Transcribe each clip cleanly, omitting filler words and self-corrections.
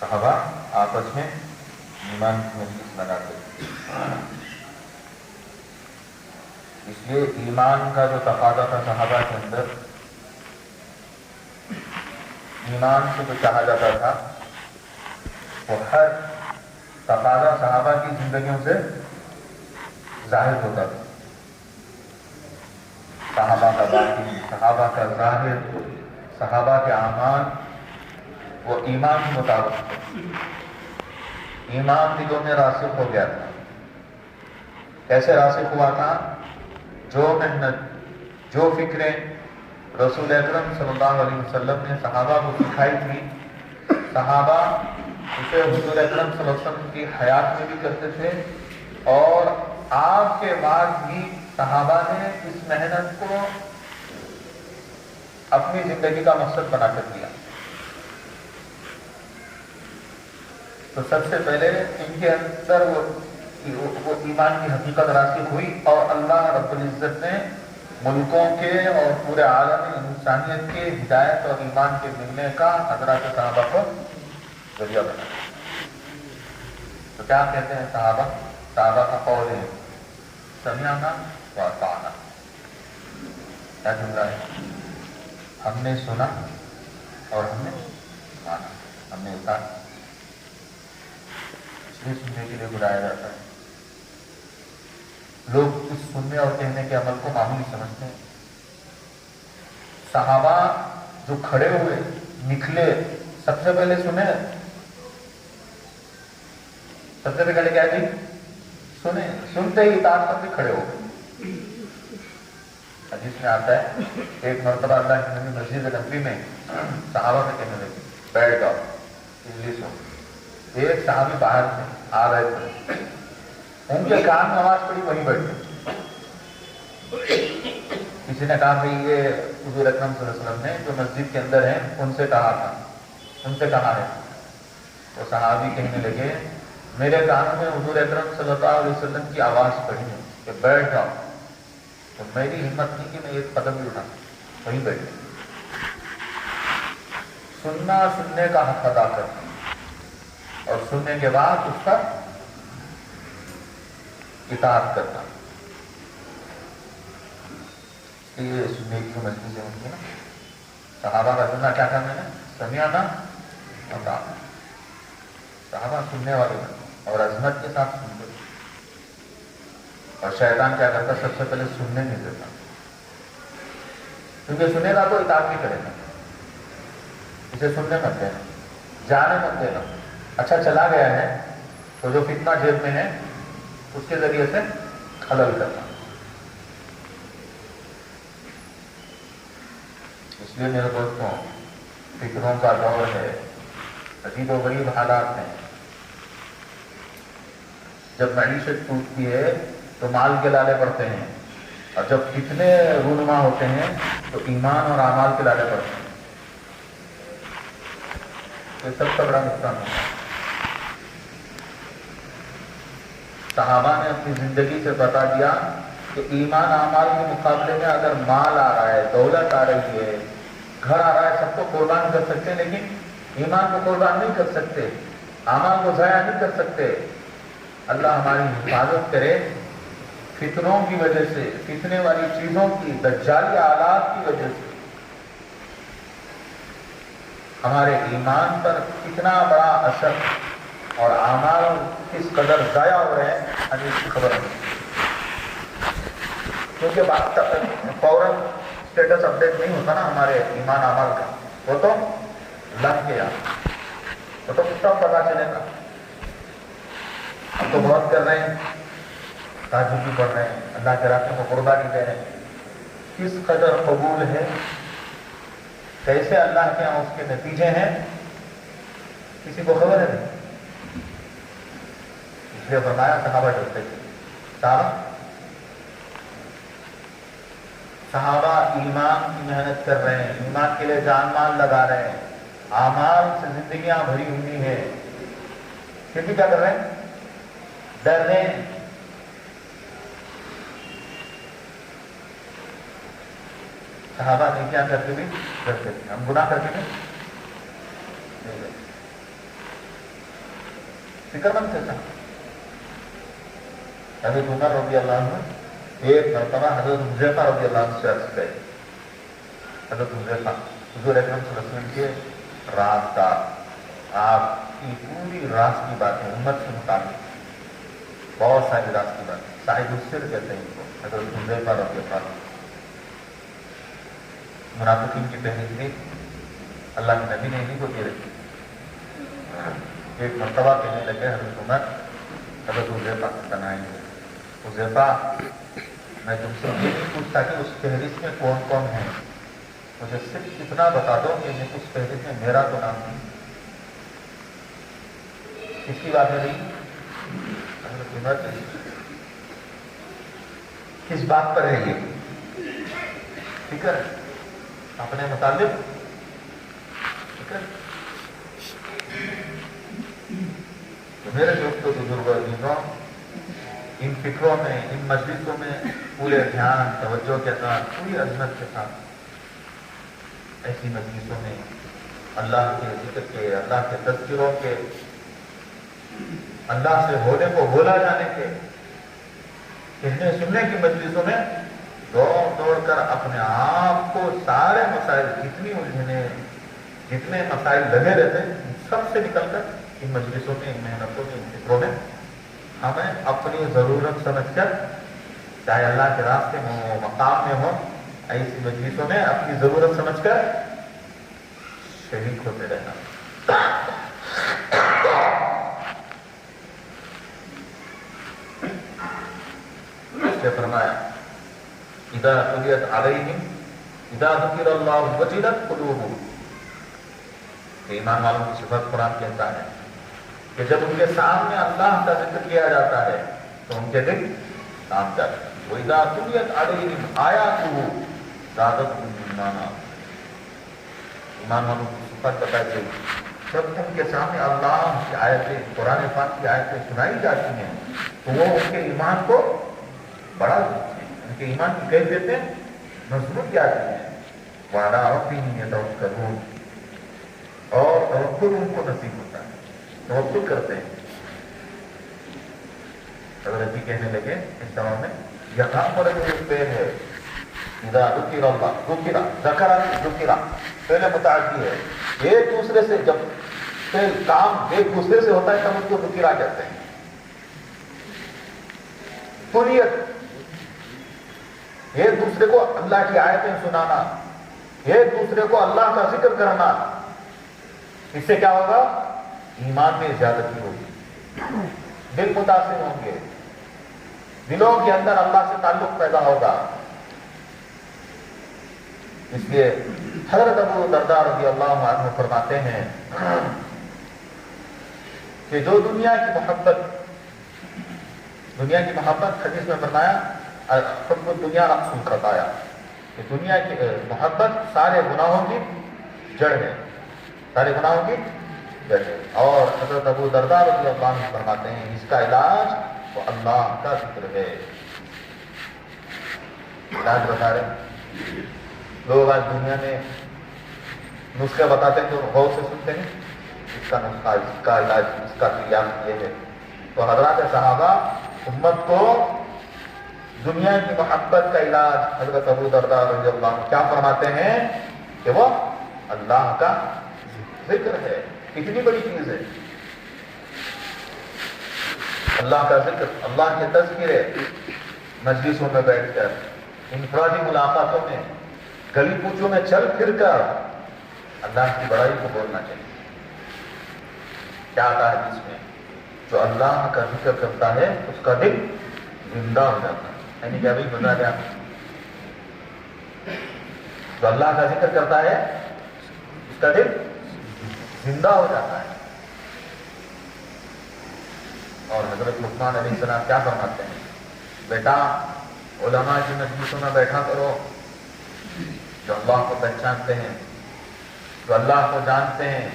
صحابہ آپس میں ایمان کی مجلس لگاتے تھے. اس لیے ایمان کا جو تقاضا تھا صحابہ کے اندر، ایمان سے جو چاہا جاتا تھا، وہ ہر تقاضا صحابہ کی زندگیوں سے ظاہر ہوتا تھا. صحابہ کا باطن، صحابہ کا ظاہر، صحابہ کے اعمال وہ ایمان کے مطابق تھے. ایمان دلوں میں راسخ ہو گیا تھا. کیسے راسخ ہوا تھا؟ جو محنت، جو فکریں رسول اکرم صلی اللہ علیہ وسلم نے صحابہ کو سکھائی تھی، صحابہ اسے حضور اکرم صلی اللہ علیہ وسلم کی حیات میں بھی کرتے تھے، اور آپ کے بعد بھی صحابہ نے اس محنت کو اپنی زندگی کا مقصد بنا کر دیا. تو سب سے پہلے ان کے اندر وہ ایمان کی حقیقت راسخ ہوئی، اور اللہ رب العزت نے ملکوں کے اور پورے عالم انسانیت کے ہدایت اور ایمان کے ملنے کا حضرات صحابہ کو ذریعہ بنا. تو کیا کہتے ہیں صحابہ؟ صحابہ کا قول ہے سمعنا واطعنا. کیا جملہ ہے؟ ہم نے سنا اور ہم نے مانا، ہم نے اتارا. اس لیے سننے کے لیے بلایا جاتا ہے. لوگ اس سننے اور کہنے کے عمل کو معمولی سمجھتے ہیں. صحابہ جو کھڑے ہوئے نکلے، سب سے پہلے سنے. سب سے پہلے کیا جی؟ سنے. سنتے ہی اطاعت کر کے کھڑے ہو گئے. حدیث میں آتا ہے ایک مرتبہ اللہ کے نبی مسجد نبوی میں صحابہ سے کہنے لگے بیٹھ جاؤ، اجلس ہو. ایک صحابی باہر سے آ رہے تھے، ان کے کان میں آواز پڑی، وہیں بیٹھے. کسی نے کہا کہ یہ حضور اکرم صلی اللہ علیہ وسلم نے جو مسجد کے اندر ہیں ان سے کہا تھا، ان سے کہا ہے. تو صحابی کہنے لگے میرے کانوں میں حضور اکرم صلی اللہ علیہ وسلم کی آواز پڑی ہے کہ بیٹھ جاؤ. تو میری ہمت نہیں کہ میں ایک قدم بھی اٹھا، وہیں بیٹھے. سننا، سننے کا حق ادا کرنا، اور سننے کے بعد اس کا اطاعت کرنا. یہ سننے کی مجلس ہے ان کی نا. صحابہ کا سننا کیا کرنا ہے؟ سمعنا واطعنا. صحابہ سننے والے اور عظمت کے ساتھ سنتے. اور شیطان کیا کرتا؟ سب سے پہلے سننے نہیں دیتا، کیونکہ سنے گا تو اطاعت نہیں کرے گا. اسے سننے مت دینا، جانے مت دینا. اچھا چلا گیا ہے تو جو فتنہ جیب میں ہے اس کے ذریعے سے خلل کرنا. اس لیے میرے دوستوں، فکروں کا دور ہے، عجیب و غریب حالات ہیں. جب معیشت ٹوٹتی ہے تو مال کے لالے پڑتے ہیں، اور جب فتنے رونما ہوتے ہیں تو ایمان اور اعمال کے لالے پڑتے ہیں. یہ سب کا بڑا نقصان ہوتا ہے. صحابہ نے اپنی زندگی سے بتا دیا کہ ایمان اعمال کے مقابلے میں اگر مال آ رہا ہے، دولت آ رہی ہے، گھر آ رہا ہے، سب کو قربان کر سکتے ہیں، لیکن ایمان کو قربان نہیں کر سکتے، اعمال کو ضائع نہیں کر سکتے. اللہ ہماری حفاظت کرے فتنوں کی وجہ سے، فتنے والی چیزوں کی، دجالی آلات کی وجہ سے ہمارے ایمان پر کتنا بڑا اثر اور اعمال کس قدر ضائع ہو رہے ہیں ہمیں اس کی خبر نہیں. کیونکہ بات فوراً اسٹیٹس اپڈیٹ نہیں ہوتا نا ہمارے ایمان اعمال کا، وہ تو لگ گیا، وہ تو کتنا پتا چلے گا. ہم تو بہت کر رہے ہیں، تہجد بھی پڑھ رہے ہیں، اللہ کے راستے میں قربانی دے رہے ہیں. کس قدر قبول ہے، کیسے اللہ کے یہاں اس کے نتیجے ہیں، کسی کو خبر ہے نہیں. اس لیے فرمایا صحابہ ڈرتے تھے. صحابہ ایمان کی محنت کر رہے ہیں، ایمان کے لیے جان مال لگا رہے ہیں، اعمال سے زندگیاں بھری ہوئی ہیں، پھر بھی کیا کر رہے ہیں؟ ڈر رہے ہیں. صحابہ نے کیا کرتے بھی ڈرتے تھے. ہم گناہ کرتے تھے، فکر مند تھے صاحب. حضرت عمر رضی اللہ عنہ ایک مرتبہ حضرت حذیفہ رضی اللہ عنہ سے عرض گئے. حضرت حذیفہ حضور اکرم صلی اللہ علیہ وسلم کے راز کا آپ کی پوری راز کی باتیں امت سے متعلق بہت ساری راز کی باتیں صاحب السر کہتے ہیں ان کو. حضرت حذیفہ رضی اللہ عنہ منافقین کی پہلی اللہ کے نبی نے انہیں کو دے رکھی. ایک مرتبہ کہنے لگے حضرت عمر حضرت حذیفہ بنائیں گے. حذیفہ میں تم سے یہ نہیں پوچھتا کہ اس فہرست میں کون کون ہیں, مجھے صرف اتنا بتا دو کہ اس فہرست میں میرا تو نام نہیں. اس کی بات نہیں حضرت عمر کس بات پر ہے یہ فکر اپنے متعلق فکر. تو میرے دوستوں بزرگوں عزیزوں ان فکروں میں ان مجلسوں میں پورے دھیان توجہ کے ساتھ پوری عظمت کے ساتھ ایسی مجلسوں میں اللہ کے ذکر کے اللہ کے تذکروں کے اللہ سے ہونے کو بولا جانے کے کہنے سننے کی مجلسوں میں دوڑ دوڑ کر اپنے آپ کو سارے مسائل جتنی الجھنے جتنے مسائل لگے رہتے ہیں سب سے نکل کر ان مجلسوں میں ان محنتوں میں ان فکروں میں ہمیں اپنی ضرورت سمجھ کر چاہے اللہ کے راستے میں ہو مقام میں ہو ایسی مجلسوں میں اپنی ضرورت سمجھ کر شریک ہوتے رہنا. اس نے فرمایا اذا تلیت علیہم اذا ذکر اللہ وجلت قلوبہم. ایمان والوں کی صفت قرآن کہتا ہے کہ جب ان کے سامنے اللہ کا ذکر کیا جاتا ہے تو ان کے دل کام جاتے ہیں. وَإِذَا تُلِيَتْ عَلَيْهِمْ آيَاتُهُ زَادَتْهُمْ ایمانا. ایمان والوں کی صفت بتائی گئی جب ان کے سامنے اللہ کی آیتیں قرآن پاک کی آیتیں سنائی جاتی ہیں تو وہ ان کے ایمان کو بڑھا دیتے ہیں, ان کے ایمان کی کیفیتیں مضبوط جاتی ہیں. وَعَلَىٰ رَبِّهِمْ يَتَوَكَّلُونَ اور توکل ان کو نصیب ہوتا ہے, توکل کرتے ہیں. حضرت جی کہنے لگے اس زمان میں یہاں پر جو پیر ہے اذا ذکر اللہ ذکر ذکر ذکر پہلے متعدی ہے, ایک دوسرے سے جب کام ایک دوسرے سے ہوتا ہے تب اس کو ذکرہ کہتے ہیں. تلیت ایک دوسرے کو اللہ کی آیتیں سنانا, ایک دوسرے کو اللہ کا ذکر کرنا, اس سے کیا ہوگا ایمان میں زیادتی ہوگی, دل متاثر ہوں گے, دلوں کے اندر اللہ سے تعلق پیدا ہوگا. اس لیے حضرت ابو درداء رضی اللہ عنہ فرماتے ہیں کہ جو دنیا کی محبت حدیث میں فرمایا حب الدنیا رأس الخطایا کہ دنیا کی محبت سارے گناہوں کی جڑ ہے, سارے گناہوں کی جڑ ہے. اور حضرت ابو درداء رضی اللہ عنہ فرماتے ہیں اس کا علاج وہ اللہ کا ذکر ہے. علاج بتا رہے لوگ آج دنیا میں نسخے بتاتے ہیں تو غور سے سنتے ہیں اس کا نسخہ, اس کا علاج, اس کا علاج یہ ہے. تو حضرات صحابہ امت کو دنیا کی محبت کا علاج حضرت ابو درداء رضی اللہ عنہ کیا فرماتے ہیں کہ وہ اللہ کا ذکر ہے. کتنی بڑی چیز ہے اللہ کا ذکر, اللہ کے تذکرے مجلسوں میں بیٹھ کر, انفرادی ملاقاتوں میں, گلی کوچوں میں چل پھر کر اللہ کی بڑائی کو بولنا چاہیے. کیا آتا ہے جس میں جو اللہ کا ذکر کرتا ہے اس کا دل زندہ ہو جاتا ہے. یعنی کہ ابھی بتا دیا جو اللہ کا ذکر کرتا ہے اس کا دل زندہ ہو جاتا ہے. اور حضرت لقمان علیہ السلام کیا فرماتے ہیں, بیٹا علماء کی مجلسوں میں بیٹھا کرو جو اللہ کو پہچانتے ہیں, جو اللہ کو جانتے ہیں,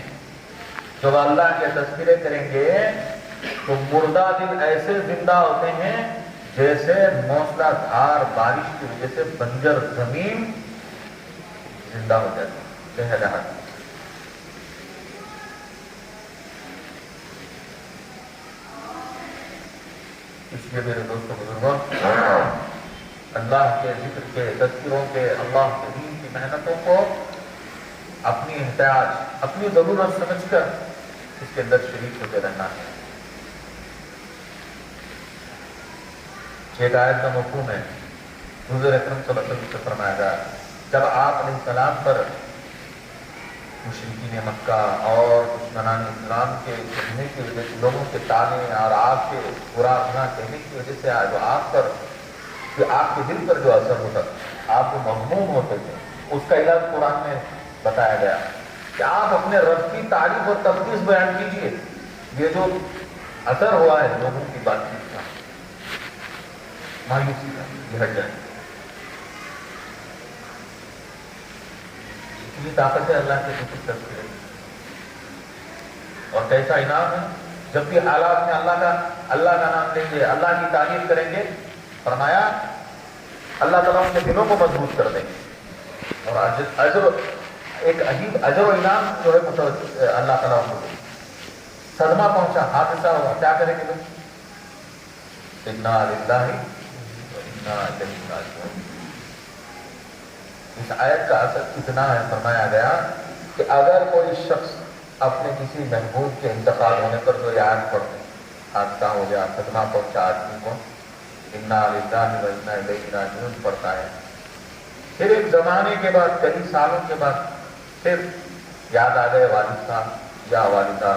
جو اللہ کے تذکرے کریں گے تو مردہ دل ایسے زندہ ہوتے ہیں جیسے موسلا دھار بارش کی وجہ سے بنجر زمین زندہ ہو جاتی ہے. اس لیے میرے دوستوں بزرگوں، اللہ کے ذکر کے، تذکروں کے، اللہ کے دین کی محنتوں کو اپنی احتیاج، اپنی ضرورت سمجھ کر اس کے اندر شریک ہوتے رہنا ہے۔ ایک آیت کا مفہوم ہے، حضور اکرم صلی اللہ علیہ وسلم سے فرمایا گیا، جب آپ علیہ السلام پر مشرکین مکہ اور دشمنان اسلام کے کہنے کی وجہ سے، لوگوں کے طعنے اور آپ کے برا بھلا کہنے کی وجہ سے جو آپ پر، آپ کے دل پر جو اثر ہوتا تھا، آپ کو مغموم ہوتے تھے، اس کا علاج قرآن میں بتایا گیا کہ آپ اپنے رب کی تعریف اور تقدیس بیان کیجیے، یہ جو اثر ہوا ہے لوگوں کی بات چیت کا، مایوسی کا، یہ ہٹ جائے۔ اتنی طاقت ہے اللہ کے ذکر تذکرے، اور کیسا انعام ہے جب بھی حالات میں اللہ کا نام لیں گے، اللہ کی تعریف کریں گے، فرمایا اللہ تعالیٰ ان کے دلوں کو مضبوط کر دیں گے، اور اجر، ایک عجیب اجر و انعام جو ہے اللہ تعالیٰ کو دیں گے۔ صدمہ پہنچا، حادثہ ہوا، کیا کریں گے لوگ؟ انا للہ و انا الیہ راجعون۔ اس آیت کا اثر اتنا ہے، فرمایا گیا کہ اگر کوئی شخص اپنے کسی محبوب کے انتقال ہونے پر جو آیت پڑھتے، حادثہ ہو گیا، صدمہ پہنچا آدمی کو، انا للہ و انا الیہ راجعون پڑھتا ہے، پھر ایک زمانے کے بعد، کئی سالوں کے بعد پھر یاد آ گئے والد صاحب یا والدہ،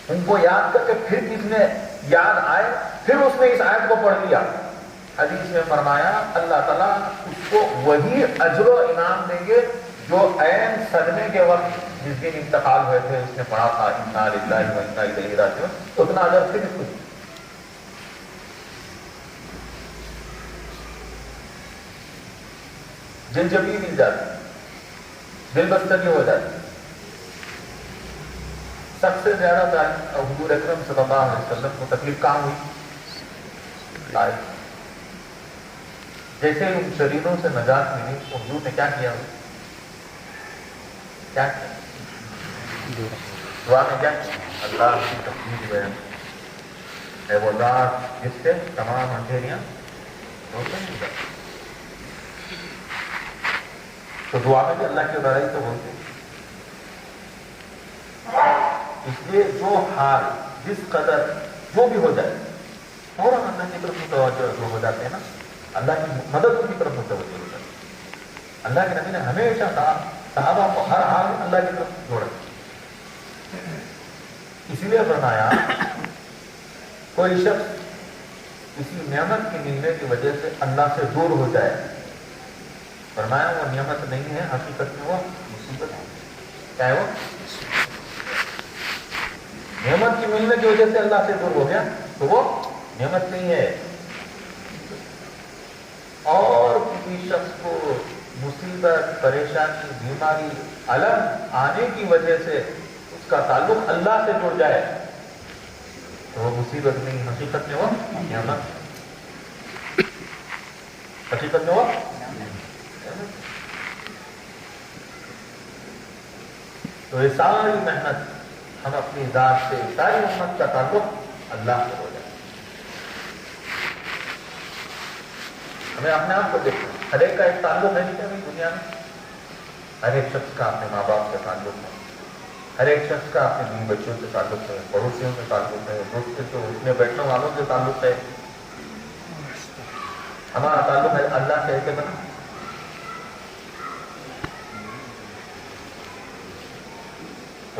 ان کو یاد کر کے پھر کس نے یاد آئے، پھر اس نے اس آیت کو پڑھ لیا، حدیث میں فرمایا اللہ تعالیٰ اس کو وہی اجر و انعام دیں گے جو عین صدمے کے وقت جس دن انتقال ہوئے تھے اس نے پڑھا تھا انا للہ و انا الیہ راجعون، اتنا اجر پھر اس کو۔ دل جبی مل جاتی، دل بستگی ہو جاتی۔ سب سے زیادہ حضور اکرم صلی اللہ علیہ وسلم کو تکلیف کہاں ہوئی؟ جیسے ان شریروں سے نجات ملی، حضور نے کیا کیا؟ کیا کیا؟ دعا میں کیا کیا؟ اللہ کی تقدیر بیان، اے وہ ذات جس سے تمام اندھیریاں روشن ہو جاتی۔ تو دعا میں بھی اللہ کی بڑائی تو بولتے ہیں۔ اس لیے جو حال، جس قدر جو بھی ہو جائے، فوراً اللہ کی طرف متوجہ ہو جاتے ہیں نا، اللہ کی مدد کی طرف متوجہ ہو جاتے ہیں۔ اللہ کے نبی نے ہمیشہ کہا، صحابہ کو ہر حال میں اللہ کی طرف جوڑا، اسی لیے فرمایا کوئی شخص کسی نعمت کی ملنے کی وجہ سے اللہ سے دور ہو جائے، فرمایا وہ نعمت نہیں ہے، حقیقت میں وہ مصیبت ہے۔ کیا ہے وہ؟ نعمت کی ملنے کی وجہ سے اللہ سے دور ہو گیا تو وہ نعمت نہیں ہے۔ اور کسی شخص کو مصیبت، پریشانی، بیماری، الم آنے کی وجہ سے اس کا تعلق اللہ سے جڑ جائے تو وہ مصیبت نہیں، حقیقت میں وہ نعمت، حقیقت میں وہ تو یہ ساری محنت ہم اپنی ذات سے، ساری امت کا تعلق اللہ سے ہو جائے۔ ہمیں اپنے آپ کو دیکھنا، ہر ایک کا ایک تعلق ہے نہیں ابھی دنیا میں، ہر ایک شخص کا اپنے ماں باپ سے تعلق ہے، ہر ایک شخص کا اپنے بیوی بچوں سے تعلق ہے، پڑوسیوں سے تعلق ہے، دوست سے، اٹھنے بیٹھنے والوں سے تعلق ہے۔ ہمارا تعلق ہے اللہ سے کیسے بنا؟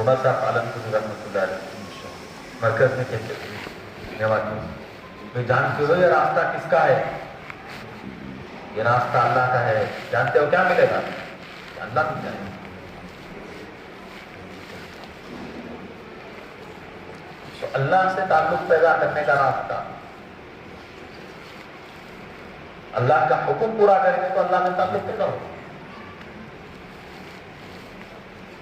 عمر صاحب عالم کو رحمۃ اللہ علیہ مرکز میں کہتے تھے، جانتے ہو یہ راستہ کس کا ہے؟ یہ راستہ اللہ کا ہے۔ جانتے ہو کیا ملے گا؟ اللہ مل جائے گا۔ تو اللہ سے تعلق پیدا کرنے کا راستہ، اللہ کا حکم پورا کریں گے تو اللہ سے تعلق پیدا ہوگا۔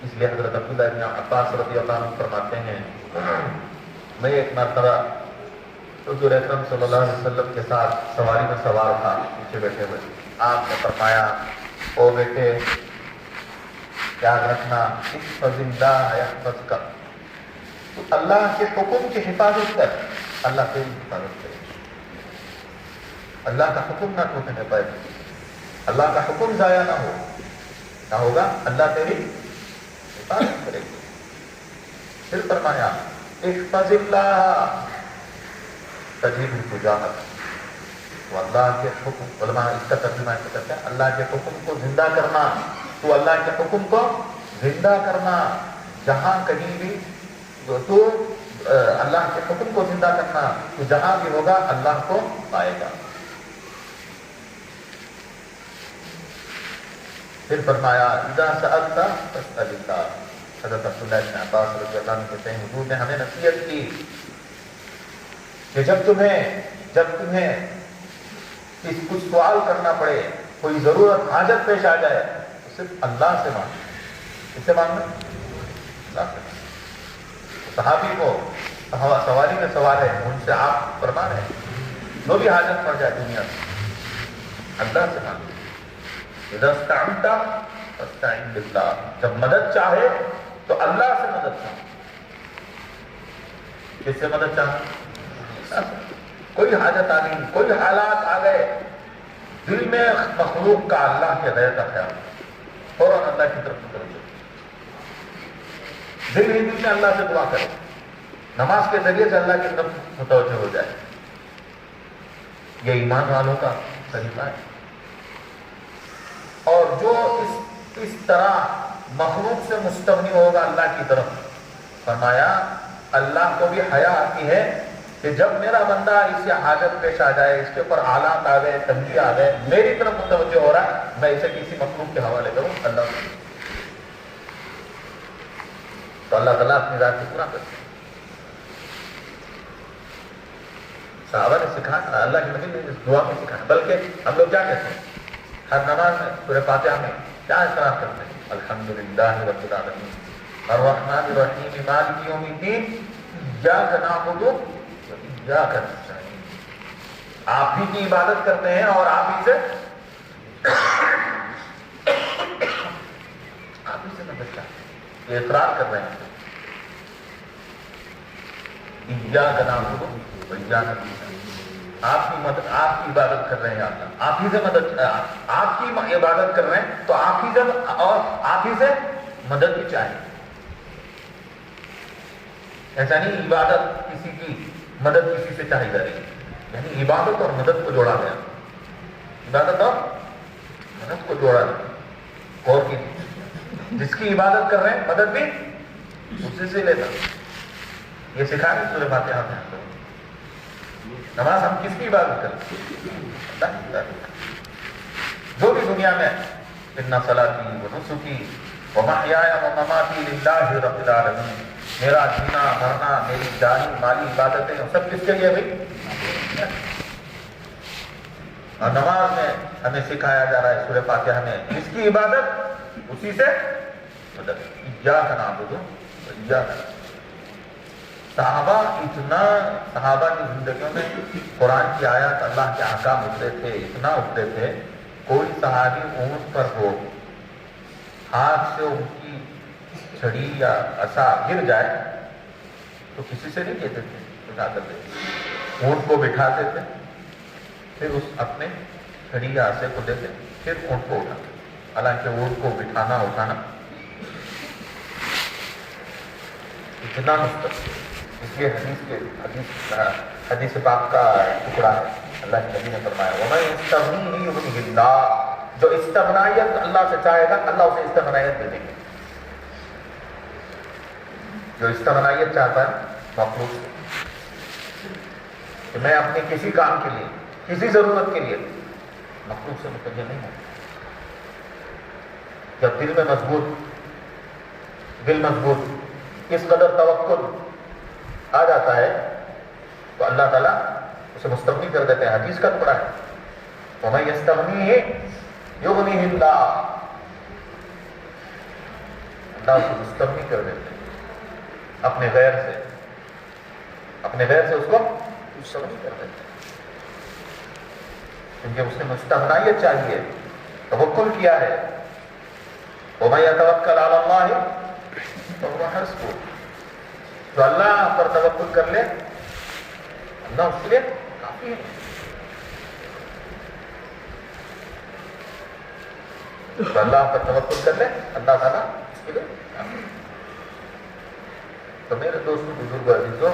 اس لیے حضرت عبداللہ ابن عباس رضی اللہ عنہ فرماتے ہیں، میں ایک مرتبہ حضور اکرم صلی اللہ علیہ وسلم کے ساتھ سواری میں سوار تھا، پیچھے بیٹھے ہوئے، آپ نے فرمایا او بیٹے یاد رکھنا، احفظ اللہ یحفظک، تو اللہ کے حکم کی حفاظت کر، اللہ تیری حفاظت کرے گا. اللہ کا حکم نہ ٹوٹنے پائے, اللہ کا حکم ضائع نہ ہو, نہ ہوگا, اللہ تیری حفاظت کرے گا. پھر فرمایا احفظ اللہ تجدہ تجاہک. تو اللہ کے حکم, علماء اس کا ترجمہ ایسا کرتے ہیں, اللہ کے حکم کو زندہ کرنا. تو اللہ کے حکم کو زندہ کرنا, جہاں کہیں بھی تو اللہ کے حکم کو زندہ کرنا, تو جہاں بھی ہوگا اللہ کو پائے گا. پھر فرمایا اذا سألت فاسأل اللہ. حضرت عبداللہ بن عباس رضی اللہ عنہ کہتے ہیں حضور نے ہمیں نصیحت کی کہ جب تمہیں کچھ سوال کرنا پڑے, کوئی ضرورت حاجت پیش آ جائے, تو صرف اللہ سے مانگو. کس سے مانگنا؟ اللہ سے. صحابی کو سواری میں سوال ہے, ان سے آپ فرما رہے ہیں جو بھی حاجت پڑ جائے دنیا سے اللہ سے مانگو. اذا استعنت فاستعن باللہ. جب مدد چاہے تو اللہ سے مدد چاہے. کس سے مدد چاہے؟ کوئی حاجت آ گئی, کوئی حالات آ گئے, دل میں مخلوق کا اللہ کے غیر کا خیال, فوراً اللہ کی طرف متوجہ, دل ہی دل میں اللہ سے دعا کرے, نماز کے ذریعے سے اللہ کی طرف متوجہ ہو جائے. یہ ایمان والوں کا طریقہ ہے. اور جو اس طرح مخلوق سے مستغنی ہوگا اللہ کی طرف, فرمایا اللہ کو بھی حیا آتی ہے کہ جب میرا بندہ اس سے حاجت پیش آ جائے, اس کے اوپر حالات آ گئے, تنگی آ گئے, میری طرف متوجہ ہو رہا ہے, میں اسے کسی مخلوق کے حوالے کروں اللہ کو. تو اللہ تعالیٰ اپنی ذات کو پورا کرتے ہیں. صحابہ نے سکھایا, اللہ کے نبی نے اس دعا میں سکھایا. بلکہ ہم لوگ کیا کہتے ہیں ہر نماز میں, سورہ فاتحہ میں کیا اعتراف کرتے ہیں؟ الحمدللہ رب العالمین الرحمن الرحیم مالک یوم الدین ایاک نعبد و ایاک نستعین. آپ ہی کی عبادت کرتے ہیں اور آپ ہی سے مدد چاہتے ہیں. یہ اقرار کر رہے ہیں ایاک نعبد و ایاک نستعین. آپ کی مدد, آپ کی عبادت کر رہے ہیں اللہ, آپ ہی سے مدد, آپ کی عبادت کر رہے ہیں تو آپ ہی سے, اور آپ ہی سے مدد بھی چاہیے. ایسا نہیں عبادت کسی کی, مدد کسی سے چاہی جا رہی ہے, یعنی عبادت اور مدد کو جوڑا گیا, عبادت اور مدد کو جوڑا گیا. اور جس کی عبادت کر رہے ہیں مدد بھی اسی سے لیتا. یہ سکھا رہے سورہ فاتحہ میں. نماز ہم کس کی عبادت کریں؟ اللہ کی عبادت. جو بھی دنیا میں ان صلاتی و نسکی و محیایا و مماتی للہ رب العالمین, میرا جینا مرنا, میری جانی مالی عبادتیں سب کس کے لیے بھائی؟ اور نماز میں ہمیں سکھایا جا رہا ہے سورہ فاتحہ میں جس کی عبادت اسی سے مدد. ایاک نعبد و ایاک نستعین. صحابہ کی زندگیوں میں قرآن کی آیات, اللہ کے احکام اترے تھے, اتنا اترے تھے, کوئی صحابی اونٹ پر ہو, ہاتھ سے ان کی چھڑی یا عصا گر جائے تو کسی سے نہیں کہتے تھے اٹھا کر دیتے, اونٹ کو بٹھاتے تھے, پھر اس اپنے چھڑی یا عصے کو دیتے, پھر اونٹ کو اٹھاتے. حالانکہ اونٹ کو بٹھانا اٹھانا اتنا مستقل, اس لیے حدیث پاک کا ٹکڑا ہے. اللہ کے نبی نے فرمایا وَمَنْ يَسْتَغْنِهِ يُغْنِهِ اللَّهُ. جو استغنائیت اللہ سے چاہے گا اللہ اسے استغنائیت دے دیں گے. جو استغنائیت چاہتا ہے مخلوق سے کہ میں اپنے کسی کام کے لیے, کسی ضرورت کے لیے مخلوق سے متوجہ نہیں ہوں. جب دل مضبوط اس قدر توکل آ جاتا ہے تو اللہ تعالیٰ اسے مستغنی کر دیتے ہیں. حدیث کا ٹکڑا ہے وَمَن يَسْتَغْنِهِ يُغْنِهِ اللَّهُ. اللہ اسے مستغنی کر دیتے ہیں اپنے غیر سے اس کو مستغنی کر دیتے ہیں, کیونکہ اس نے مستغنیت چاہیے, توکل کیا ہے. وَمَن يَتَوَكَّلْ عَلَى اللَّهِ فَهُوَ حَسْبُهُ. جو اللہ پر توکل کر لے اللہ اس کے لیے کافی ہے. تو اللہ پر توکل کر لے, اللہ تعالیٰ اس کے لیے کافی ہے. تو میرے دوستوں, بزرگوں, عزیزوں,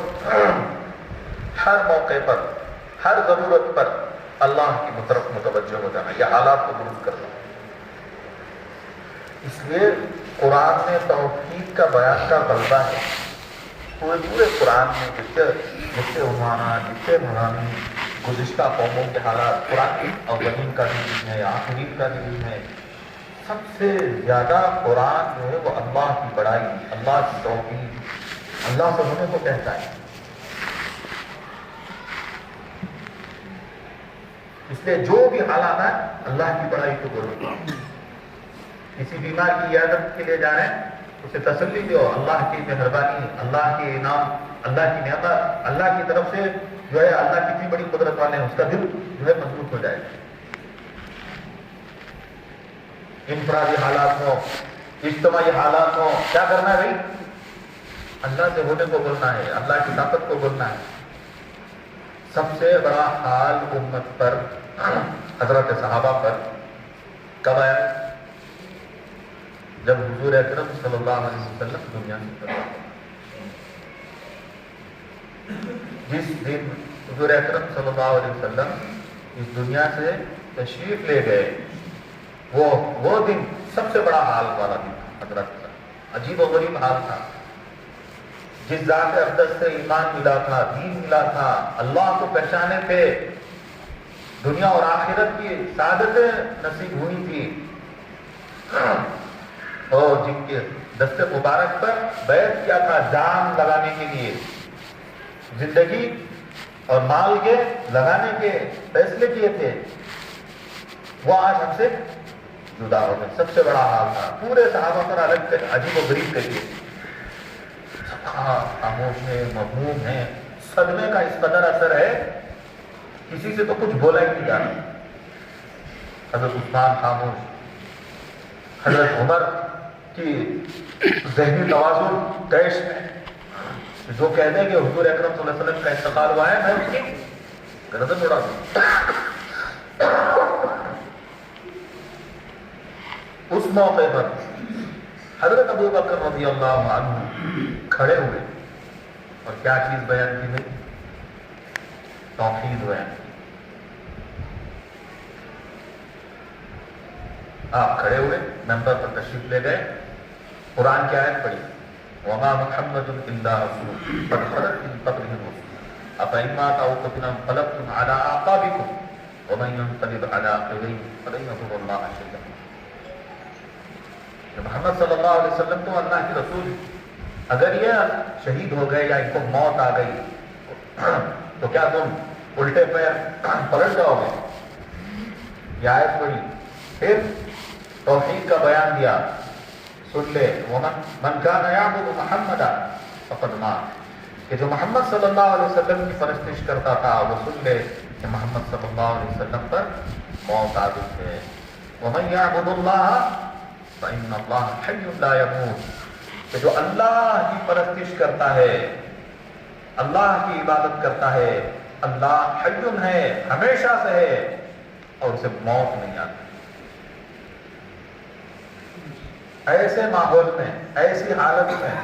ہر موقع پر, ہر ضرورت پر اللہ کی طرف متوجہ ہو جانا, یہ حالات کو درست کرنا. اس لیے قرآن میں توحید کا بیان کا غلبہ ہے. پورے قرآن میں جتنے عنوانات, جتنے مضامین, گزشتہ قوموں کے حالات, قرآن کی اولین کا دین ہے, آخرین کا دین ہے, سب سے زیادہ قرآن جو ہے وہ اللہ کی بڑائی, اللہ کی توحید, اللہ سے ہونے کو کہتا ہے. اس لیے جو بھی حالات ہیں اللہ کی بڑائی کو کرو. کسی بیمار کی عیادت کے لیے جا رہے ہیں, اسے تسلی دو, اللہ کی مہربانی, اللہ کے انعام, اللہ کی نعمت, اللہ کی طرف سے جو ہے, اللہ کتنی بڑی قدرت والے ہیں, اس کا دل جو ہے مضبوط ہو جائے. انفرادی حالات ہو, اجتماعی حالات ہو, کیا کرنا ہے بھائی؟ اللہ سے ہونے کو بولنا ہے, اللہ کی طاقت کو بولنا ہے. سب سے بڑا حال امت پر, حضرت صحابہ پر کب آیا؟ جب حضور اکرم صلی اللہ علیہ وسلم دنیا سے چلا گیا. جس دن حضور اکرم صلی اللہ علیہ وسلم اس دنیا سے تشریف لے گئے, وہ دن سب سے بڑا حال والا دن تھا. حضرت عجیب و غریب حال تھا. جس ذات اقدس سے ایمان ملا تھا, دین ملا تھا, اللہ کو پہچانے تھے, دنیا اور آخرت کی سعادتیں نصیب ہوئی تھی, اور جن کے دست مبارک پر بیعت کیا تھا جان لگانے کے لیے, زندگی اور مال کے لگانے کے فیصلے کیے تھے, وہ آج ہم سے جدا ہو گئے. سب سے بڑا حال تھا. پورے صحابہ پر الگ عجیب و غریب کریے, خاموش ہے, مغموم ہے. صدمے کا اس قدر اثر ہے, کسی سے تو کچھ بولا ہی نہیں جا رہا. حضرت عثمان خاموش, حضرت عمر کی ذہنی توازن کیش میں, جو کہہ دیں کہ حضور اکرم صلی اللہ علیہ وسلم کا انتقال ہوا ہے, میں اس کی گردن اڑا دوں. اس موقع پر حضرت ابو بکر رضی اللہ عنہ کھڑے ہوئے اور کیا چیز بیان کی گئی؟ توحید بیان کی. آپ کھڑے ہوئے, ممبر پر تشریف لے گئے, قرآن کی آیت پڑھی, وما محمد الا رسول قد خلت من قبله الرسل افإن مات أو قتل انقلبتم على أعقابكم ومن ينقلب على عقبيه فلن يضر الله شيئا. محمد صلی اللہ علیہ وسلم تو اللہ کے رسول, اگر یہ شہید ہو گئے یا ان کو موت آ گئی تو کیا تم الٹے پیر پلٹ جاؤ گے؟ یہ آیت پڑھی, پھر توحید کا بیان دیا, سن لے, من کان یعبد محمدا فقد مات, کہ جو محمد صلی اللہ علیہ وسلم کی پرستش کرتا تھا وہ سن لے کہ محمد صلی اللہ علیہ وسلم پر موت آ گئی ہے. ومن یعبد اللہ فإن اللہ حی لا یموت, کہ جو اللہ کی پرستش کرتا ہے, اللہ کی عبادت کرتا ہے, اللہ حی ہے, ہمیشہ سے ہے, اور اسے موت نہیں آتی. ایسے ماحول میں, ایسی حالت میں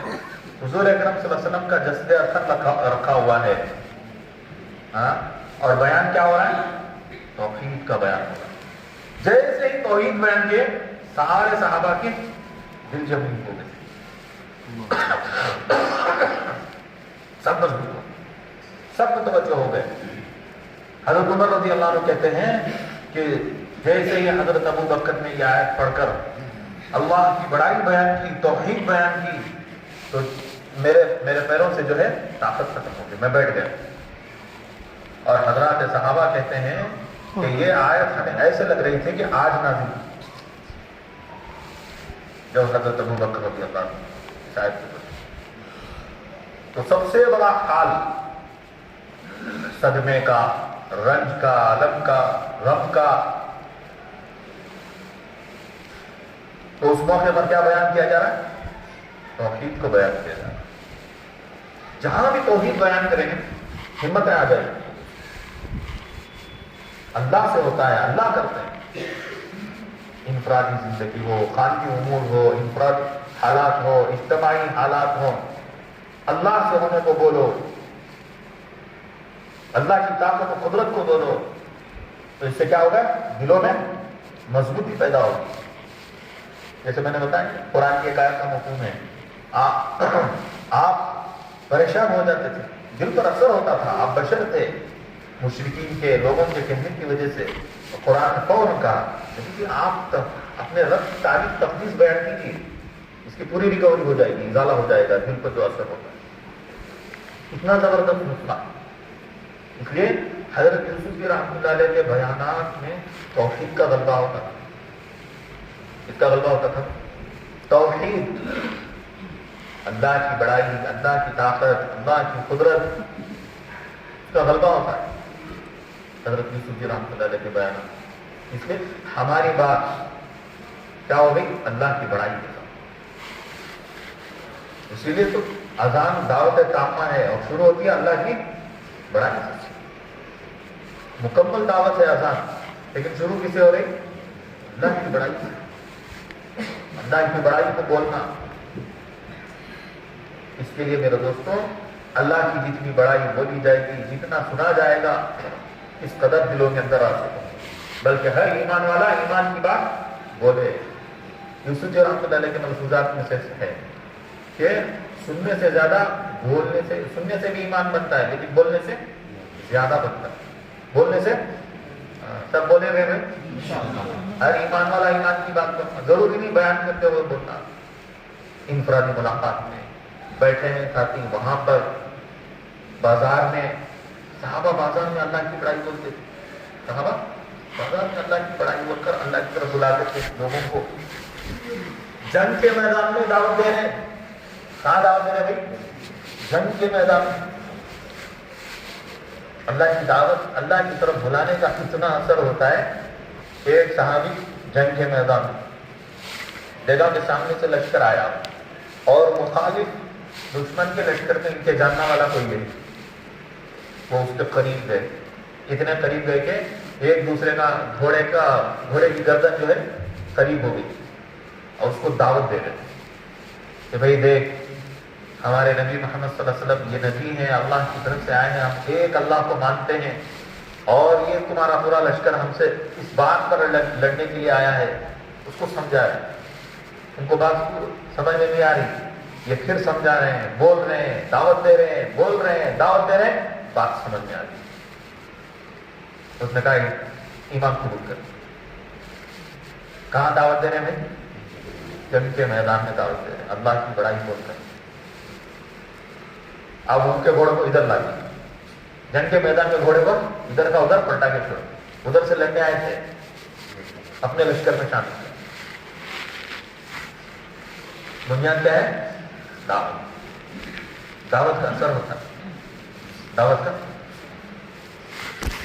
حضور اکرم صلی اللہ علیہ وسلم کا جسد اثر رکھا ہوا ہے, اور بیان کیا ہو رہا ہے؟ توحید کا بیان ہو رہا ہے. جیسے ہی توحید بیان کے سارے صحابہ کی دل جمعی ہو گئے, سب مضبوط ہو, سب متوجہ ہو گئے. حضرت عمر رضی اللہ عنہ کہتے ہیں کہ جیسے ہی حضرت ابو بکر نے یہ آیت پڑھ کر اللہ کی بڑائی بیان کی, توحید بیان کی, تو میرے پیروں سے جو ہے طاقت ختم ہو گئی, میں بیٹھ گیا. اور حضرات صحابہ کہتے ہیں کہ یہ آیت ہمیں ایسے لگ رہی تھی کہ آج نازل ہوئی. جو حضرت ابو بکر رضی اللہ عنہ شاید تو سب سے بڑا حال صدمے کا, رنج کا, علم کا, غم کا, تو اس موقع پر کیا بیان کیا جا رہا ہے؟ توحید کو بیان کیا جا رہا ہے. جہاں بھی توحید بیان کریں گے ہمتیں آ جائیں گی. اللہ سے ہوتا ہے، اللہ کرتے ہیں. انفرادی زندگی ہو، خانگی امور ہو، انفرادی حالات ہو، اجتماعی حالات ہو، اللہ سے ہونے کو بولو، اللہ کی طاقت و قدرت کو بولو، تو اس سے کیا ہوگا؟ دلوں میں مضبوطی پیدا ہوگی. جیسے میں نے بتایا قرآن کی ایک آیت کا مفہوم ہے، آپ پریشان ہو جاتے تھے، دل پر اثر ہوتا تھا، آپ بشر تھے، مشرکین کے لوگوں کے کہنے کی وجہ سے قرآن فوراً کہا کہ آپ اپنے رب کی تعریف تقدیس بیان کیجیے، اس کی پوری ریکوری ہو جائے گی، ازالہ ہو جائے گا دل پر جو اثر ہوتا ہے. اتنا زبردست نسخہ. اس لیے حضرت یوسف کی رحمۃ اللہ علیہ کے بیانات میں توحید کا غلبہ ہوتا تھا. اس کا غلبہ ہوتا تھا توحید، اللہ کی بڑائی، اللہ کی طاقت، اللہ کی قدرت، اس کا غلبہ ہوتا ہے حضرت یوسف کی رحمۃ اللہ علیہ کے بیانات. اس لیے ہماری بات کیا ہو گئی؟ اللہ کی بڑائی کے ساتھ. اسی لیے تو اذان دعوت تامہ ہے اور شروع ہوتی ہے اللہ کی بڑائی سے. مکمل دعوت ہے اذان، لیکن شروع کس سے ہو رہی؟ اللہ کی بڑائی سے. اللہ کی بڑائی کو بولنا. اس کے لیے میرے دوستوں اللہ کی جتنی بڑائی بولی جائے گی، جتنا سنا جائے گا، اس قدر دلوں کے اندر آ سکے، بلکہ ہر ایمان والا ایمان کی بات بولے. یوسف رحمۃ اللہ علیہ کے ملفوظات میں سے ہے کہ سننے سے زیادہ بولنے سے، سننے سے بھی ایمان بنتا ہے لیکن بولنے سے زیادہ بنتا ہے. بولنے سے سب بولے ہوئے ہیں. ہر ایمان والا ایمان کی بات کرنا، ضروری نہیں بیان کرتے ہوئے بولنا. انفرادی ملاقات میں بیٹھے ہیں ساتھی، وہاں پر بازار میں، صحابہ بازار میں اللہ کی بڑائی بولتے تھے. صحابہ بازار میں اللہ کی بڑائی بول کر اللہ کی طرف بلاتے تھے لوگوں کو. جنگ کے میدان میں دعوت دے رہے ہیں. کہاں دعوت دے رہے ہیں بھائی؟ جنگ کے میدان میں. اللہ کی دعوت، اللہ کی طرف بلانے کا کتنا اثر ہوتا ہے. ایک صحابی جنگ کے میدان میں جگہ کے سامنے سے لشکر آیا اور مخالف دشمن کے لشکر میں ان کے جاننا والا کوئی نہیں. وہ اس کے قریب گئے، اتنے قریب گئے کہ ایک دوسرے کا گھوڑے کی گردن جو ہے قریب ہو گئی اور اس کو دعوت دے رہے کہ بھائی دیکھ، ہمارے نبی محمد صلی اللہ علیہ وسلم یہ نبی ہیں، اللہ کی طرف سے آئے ہیں، ہم ایک اللہ کو مانتے ہیں، اور یہ تمہارا پورا لشکر ہم سے اس بات پر لڑنے کے لیے آیا ہے. اس کو سمجھا ہے. ان کو بات سمجھ میں نہیں آ رہی، یہ پھر سمجھا رہے ہیں، بول رہے ہیں، دعوت دے رہے ہیں، بول رہے ہیں، دعوت دے رہے ہیں، بات سمجھ میں آ رہی. اس نے کہا ایمان قبول کر. کہاں دعوت دے رہے ہیں بھائی؟ جنگ کے میدان میں دعوت دے رہے ہیں، اللہ کی بڑائی بول کر. اب ان کے گھوڑے کو ادھر لا دی. جنگ کے میدان میں گھوڑے کو ادھر کا ادھر پلٹا کے چھوڑ. ادھر سے لڑنے آئے تھے، اپنے لشکر میں شامل کیا. بنیاد کیا ہے؟ دعوت. دعوت کا اثر ہوتا ہے. دعوت کا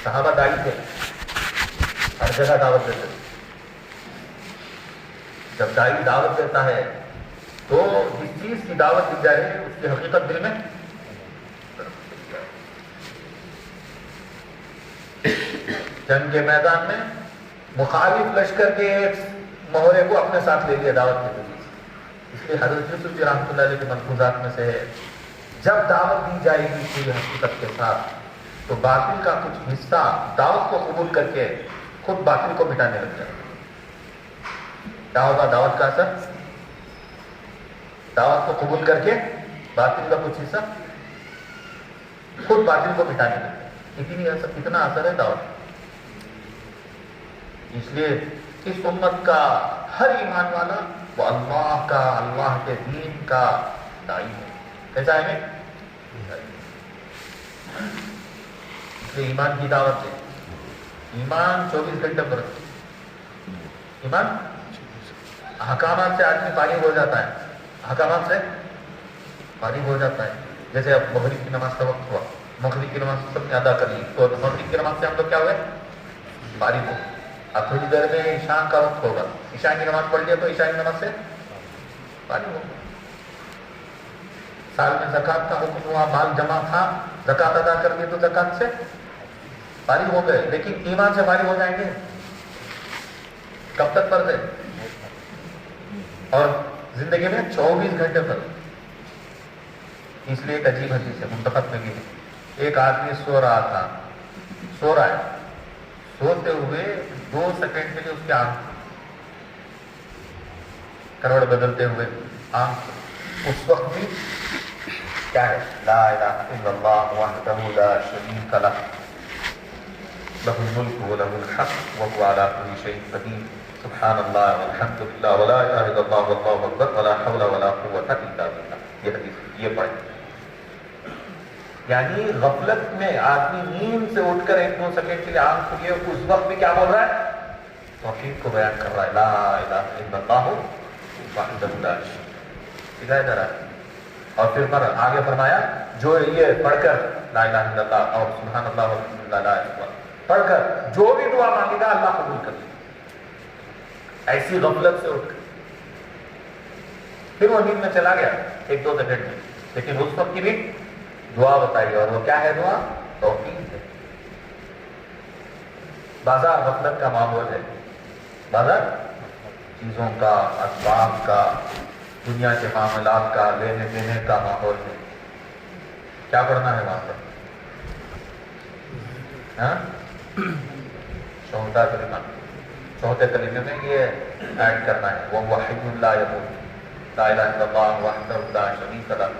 صحابہ داعی تھے، ہر جگہ دعوت دیتے تھے. جب داعی دعوت دیتا ہے تو جس چیز کی دعوت دی جائے اس کی حقیقت دل میں. جنگ کے میدان میں مخالف لشکر کے ایک مہرے کو اپنے ساتھ لے لیا دعوت کے ذریعے. اس لیے حضرت یوسف رحمۃ اللہ علیہ کے ملفوظات میں سے ہے، جب دعوت دی جائے گی پوری حقیقت کے ساتھ تو باطل کا کچھ حصہ دعوت کو قبول کر کے خود باطل کو مٹانے لگ جائے. کیا ہوگا دعوت کا اثر؟ دعوت کو قبول کر کے باطل کا کچھ حصہ خود باطل کو مٹانے لگ جائے. اتنا اثر ہے دعوت. اس لیے اس امت کا ہر ایمان والا وہ اللہ کا، اللہ کے دین کا داعی ہے. کیسا ہے؟ اس لیے ایمان کی دعوت ہے. ایمان 24 گھنٹے برستا. ایمان احکامات سے آدمی فارغ ہو جاتا ہے. احکامات سے فارغ ہو جاتا ہے. جیسے اب مغرب کی نماز کا وقت ہوا، مغرب کی نماز سب نے ادا کر لی، تو مغرب کی نماز سے ہم لوگ کیا ہوئے؟ فارغ ہو. اب تھوڑی دیر میں عشاء کا وقت ہوگا، عشاء کی نماز پڑھ لیا تو عشاء کی نماز سے فارغ ہو. سال میں زکوٰۃ کا حکم ہوا، مال جمع تھا، زکوٰۃ ادا کر دی تو زکوٰۃ سے فارغ ہو گئے، لیکن ایمان سے فارغ ہو جائیں گے کب تک پردے؟ اور زندگی میں 24 گھنٹے پر. اس لیے ایک عجیب حدیث ہے منتخب میں بھی ہے. ایک آدمی سو رہا تھا، سو رہا ہے، سوتے ہوئے 2 سیکنڈ کے لیے اس کی آنکھ کروڑ بدلتے ہوئے آنکھ، اس وقت بھی کیا ہے؟ لا الہ الا اللہ وحدہ لا شریک لہ لہ الملک ولہ الحمد وہو علی کل شیء قدیر سبحان اللہ والحمد للہ ولا الہ الا اللہ واللہ اکبر ولا حول ولا قوۃ الا باللہ. یہ حدیث یہ پڑھیں. یعنی غفلت میں آدمی نیند سے اٹھ کر 1-2 سیکنڈ کے لیے آنکھ کھلی ہے، اس وقت بھی کیا بول رہا ہے؟ توحید کو بیان کر رہا ہے. لا الہ الا اللہ وحدہ لا شریک لہ ہے. اور پھر آگے فرمایا جو یہ پڑھ کر لا الہ الا اللہ اور سبحان اللہ والحمد للہ لا الہ الا اللہ پڑھ کر جو بھی دعا مانگے گا اللہ قبول کر لے. ایسی غفلت سے اٹھ کر پھر وہ نیند میں چلا گیا 1-2 سیکنڈ میں، لیکن اس وقت کی بھی دعا بتائی. اور وہ کیا ہے دعا؟ توحید ہے. بازار غفلت کا ماحول ہے، بازار چیزوں کا، اسباب کا، دنیا کے معاملات کا، لینے دینے کا ماحول ہے. کیا پڑھنا ہے وہاں پر؟ شہدا کلمہ، چوتھے کلمے میں یہ ایڈ کرنا ہے وَهُوَ حَيٌّ لَا يَمُوتُ لَا إِلَٰهَ إِلَّا اللَّهُ وَحْدَهُ لَا شَرِيكَ لَهُ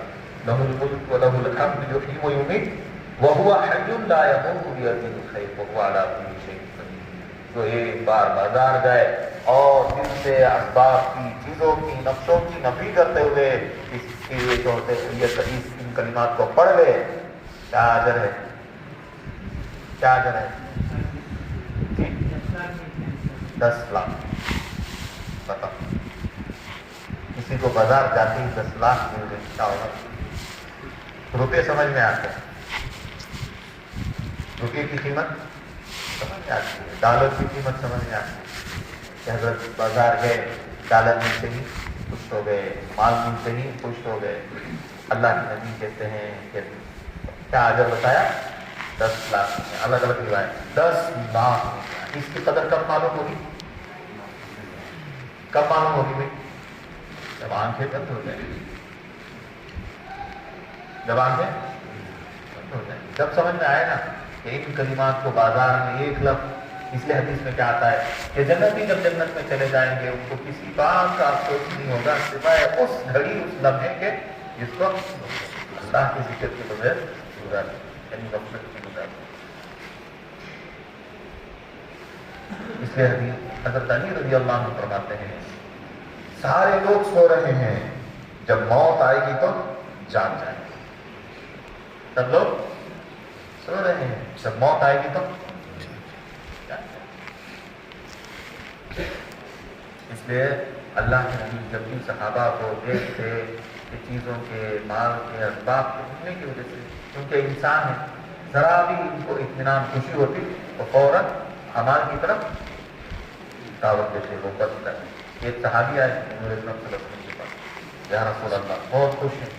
لَهُ الْمُلْكُ وَلَهُ الْحَمْدُ يُحْيِي وَيُمِيتُ وَهُوَ حَيٌّ لَا يَمُوتُ بِيَدِهِ الْخَيْرُ وَهُوَ عَلَىٰ كُلِّ شَيْءٍ قَدِيرٌ. تو ایک بار بازار گئے اور دل سے اسباب کی، چیزوں کی، نقشوں کی نفی کرتے ہوئے اس کی ان کلمات کو پڑھ لے، کیا اجر ہے؟ کیا اجر ہے؟ 10 لاکھ. بتاؤ کسی کو بازار جاتے ہی 10 لاکھ مل گئے کیا ہوگا؟ روپے سمجھ میں آتے ہیں، روپے کی قیمت سمجھ میں آتی ہے، ڈالر کی قیمت سمجھ میں آتی ہے. کہ حضرت بازار گئے، ڈالر ملتے ہی خوش ہو گئے، مال ملتے ہی خوش ہو گئے. اللہ کے نبی کہتے ہیں کہ کیا اجر بتایا؟ 10 لاکھ. الگ الگ روایت 10 لاکھ. اس کی قدر کب معلوم ہوگی؟ کب معلوم ہوگی بھائی؟ جب آنکھیں بند ہو جائیں، جب آنکھیں بند ہو جائیں، جب سمجھ میں آئے نا کہ ان کلمات کو بازار میں 1 لفظ. اس لیے حدیث میں کیا آتا ہے کہ جنتی جب جنت میں چلے جائیں گے ان کو کسی بات کا افسوس نہیں ہوگا سوائے اس گھڑی، اس لمحے کے جس کو اللہ کی ذکر کے بغیر گزار، یعنی غفلت کی گزار. اس لیے حضرت علی رضی اللہ عنہ فرماتے ہیں سارے لوگ سو رہے ہیں، جب موت آئے گی تو جاگ جائیں گے. سب لوگ سو رہے ہیں، جب موت آئے گی تو جاگ جائیں گے. اس لیے اللہ کے نبی جب بھی صحابہ کو دیکھتے کہ چیزوں کے، مال کے، اسباب کے ملنے کی وجہ سے، کیونکہ انسان ہے، ذرا بھی ان کو اطمینان خوشی ہوتی تو فوراً اعمال کی طرف دعوت دیتے وہ بدلتا ہے. ایک صحابی آئے نور اکرم صلی اللہ علیہ وسلم کے پاس، یا رسول اللہ بہت خوش ہیں.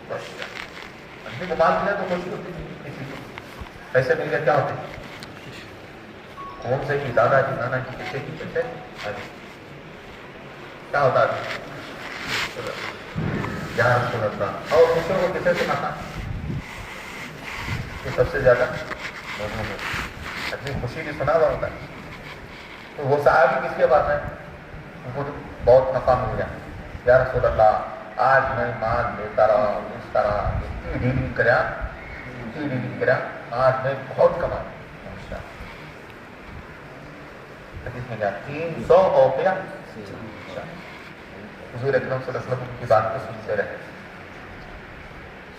خوش آدمی کو مال ملا تو خوشی ہوتی ہے، کسی کو پیسے مل گئے کیا ہوتے ہیں؟ کون سے کی، دادا کی، نانا کی، کسی کی، پیسے کیا ہوتا ہے؟ یا رسول اللہ. اور خوشیوں کو کسی سے کھانا یہ سب سے زیادہ اپنی خوشی بھی سنا ہوا ہوتا ہے. تو وہ صحابی کس کے پاس ہے؟ ان کو بہت نفع مل گیا. یا رسول اللہ آج میں مال لیتا رہا، اس طرح اتنی ڈیلنگ کرا، آج میں بہت کمایا. حدیث میں کیا 300 اوقیہ. حضور اکرم صلی اللہ علیہ وسلم کی بات کو سنتے رہے.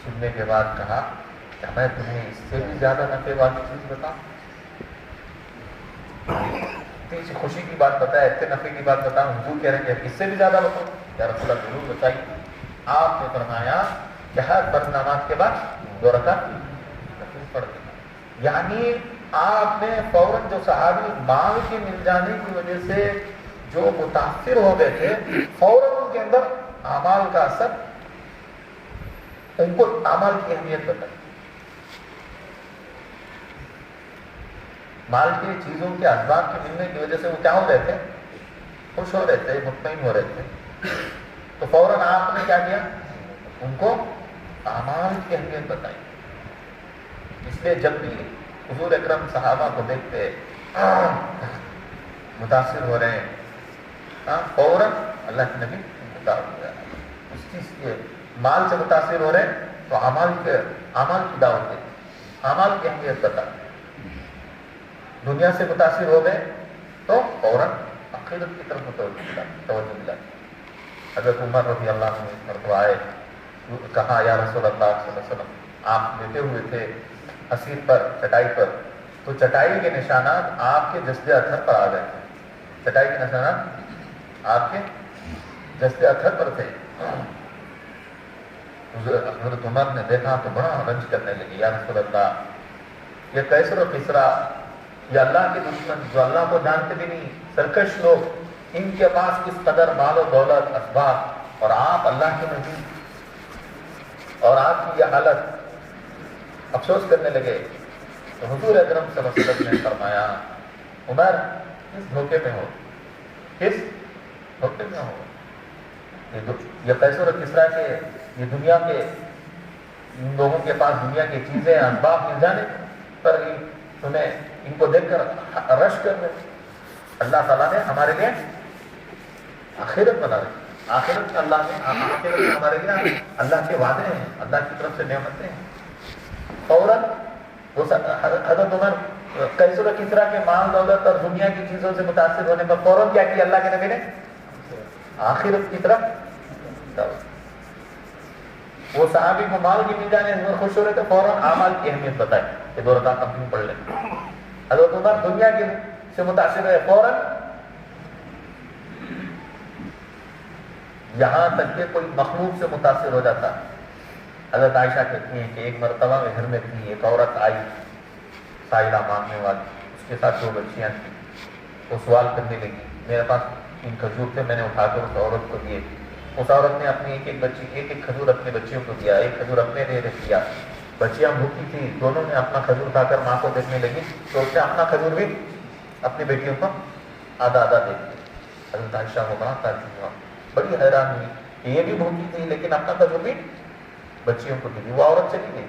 سننے کے بعد کہا کہ میں تمہیں اس سے بھی زیادہ نفع والی چیز بتاؤں؟ اتنی خوشی کی بات بتایا، اتنے نفع کی بات بتاؤں. حضور کہہ رہے ہیں کہ اس سے بھی زیادہ بتاؤ. یا رسول اللہ ضرور بتائیے. آپ نے فرمایا کہ ہر فرض نماز کے بعد 2 رکعت پڑھ دینا. یعنی آپ نے فوراً جو صحابی مال کے مل جانے کی وجہ سے جو متاثر ہو گئے تھے، فوراً ان کے اندر اعمال کا اثر، ان کو اعمال کی اہمیت بتائی. مال کی چیزوں کے اسباب کے ملنے کی وجہ سے وہ کیا ہو رہے تھے؟ خوش ہو رہے تھے، مطمئن ہو رہے تھے. تو فوراً آپ نے کیا کیا؟ ان کو اعمال کی اہمیت بتائی. اس لیے جب بھی حضور اکرم صحابہ کو دیکھتے متاثر ہو رہے ہیں، فوراً اللہ کے نبی اس چیز کے مال سے متاثر ہو رہے ہیں تو اعمال کی دعوت دے، اعمال کی اہمیت بتا. دنیا سے متاثر ہو گئے تو فوراً عقیدت کی طرف توجہ ملا. حضرت عمر رضی اللہ عنہ آئے، کہا یا رسول اللہ صلی اللہ علیہ وسلم، آپ لیٹے ہوئے تھے حصیر پر، چٹائی پر، تو چٹائی کے نشانات آپ کے جسد اطہر پر آ گئے تھے. چٹائی کے نشانات آپ کے جسد اطہر پر تھے. حضرت عمر نے دیکھا تو بڑا رنج کرنے لگے، یا رسول اللہ، یہ کیسر و کسرا، یہ اللہ کے دشمن جو اللہ کو جانتے بھی نہیں، سرکش لوگ، ان کے پاس کس قدر مال و دولت، اسباب، اور آپ اللہ کے نبی، اور آپ کی یہ حالت. افسوس کرنے لگے. تو حضور اکرم صلی اللہ علیہ وسلم نے فرمایا، عمر کس دھوکے میں ہو، کس دھوکے میں ہو. یہ قیصر و کسریٰ کے، یہ دنیا کے، ان لوگوں کے پاس دنیا کی چیزیں، اسباب مل جانے پر تمہیں ان کو دیکھ کر رش کر دے. اللہ تعالیٰ نے ہمارے لیے آخرت بنا رہی. آخرت اللہ نے آخرت ہمارے لیے اللہ کے وعدے ہیں، اللہ کی طرف سے نعمتیں ہیں. فوراً وہ حضرت عمر قیصر و کسریٰ کے مال دولت اور دنیا کی چیزوں سے متاثر ہونے پر فوراً کیا کیا اللہ کے نبی نے؟ آخرت کی طرف. وہ صحابی کو مال کی مل جانے میں خوش ہو رہے تھے، فوراً اعمال کی اہمیت بتائی کہ 2 رکعت اپنی پڑھ لیں. حضرت عمر دنیا کی سے متاثر رہے، فوراً یہاں تک کہ کوئی مخلوق سے متاثر ہو جاتا. حضرت عائشہ کہتی ہیں کہ ایک مرتبہ میں گھر میں تھی، ایک عورت آئی سائلہ مانگنے والی، اس کے ساتھ 2 بچیاں تھیں. وہ سوال کرنے لگی، میرے پاس 3 کھجور تھے، میں نے اٹھا کر اس عورت کو دیے. اس عورت نے اپنی ایک کھجور اپنے بچیوں کو دیا، ایک کھجور اپنے لیے رکھ دیا. بچیاں بھوکی تھی، دونوں نے اپنا کھجور کھا کر ماں کو دیکھنے لگی تو اس نے اپنا کھجور بھی اپنی بیٹیوں کو آدھا آدھا دے دیا. حضرت عائشہ کو بڑا تعجب ہوا، بڑی حیران ہوئی کہ یہ بھی بھوکی تھی لیکن اپنا کھجور بھی بچیوں کو دی. وہ عورت چلی گئی.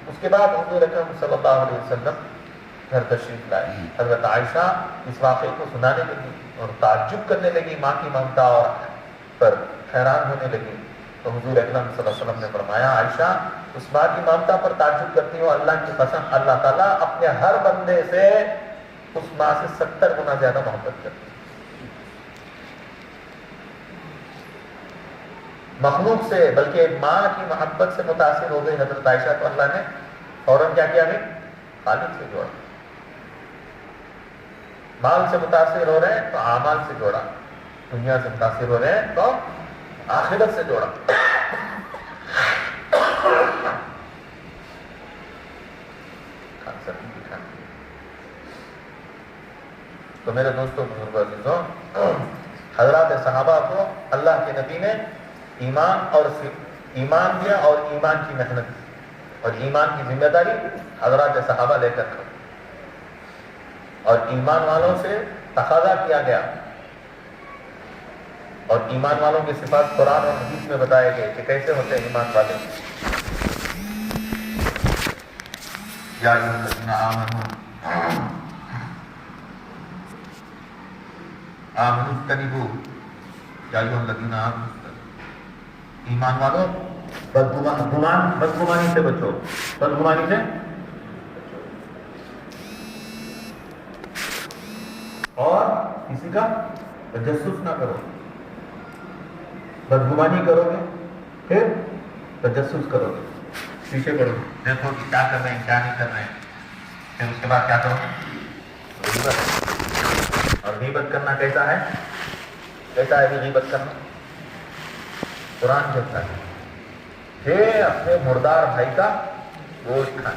اس کے بعد حضور اکرم صلی اللہ علیہ وسلم گھر تشریف لائے. حضرت عائشہ اس واقعے کو سنانے لگی اور تعجب کرنے لگی ماں کی ممتا اور پر حیران ہونے لگی. تو حضور اکرم صلی اللہ علیہ وسلم نے فرمایا، عائشہ اس ماں کی ممتا پر تعجب کرتی ہو، اللہ کی قسم اللہ تعالیٰ اپنے ہر بندے سے اس ماں سے 70 گنا زیادہ محبت کرتی ہے. مخلوق سے بلکہ ماں کی محبت سے متاثر ہو گئی حضرت عائشہ، تو اللہ نے فوراً کیا کیا بھی خالق سے جوڑا. مال سے متاثر ہو رہے ہیں تو اعمال سے جوڑا، دنیا سے متاثر ہو رہے ہیں تو آخرت سے جوڑا. تو میرے دوستوں بزرگوں عزیزوں، حضرات صحابہ کو اللہ کے نبی نے ایمان دیا اور ایمان کی محنت دی، اور ایمان کی ذمہ داری حضرات صحابہ لے کر کھڑے. اور ایمان والوں سے تقاضا کیا گیا، اور ایمان والوں کی صفات قرآن اور حدیث میں بتائے گئے کہ کیسے ہوتے ہیں ایمان والے. یا ایھا الذین آمنوا اجتنبوا، یا ایھا الذین آمنوا، ایمان والوں بدگمانی سے بچو، بدگمانی سے اور کسی کا تجسس نہ کرو. بدگمانی کرو گے پھر تجسس کرو گے، پیچھے پڑو گے، دیکھو کہ کیا کر رہے ہیں کیا نہیں کر رہے ہیں. پھر اس کے بعد کیا کرو گے؟ غیبت. اور غیبت کرنا کیسا ہے؟ کیسا ہے غیبت کرنا؟ قرآن کہتا ہے کہ اپنے مردار بھائی کا گوشت کھائے.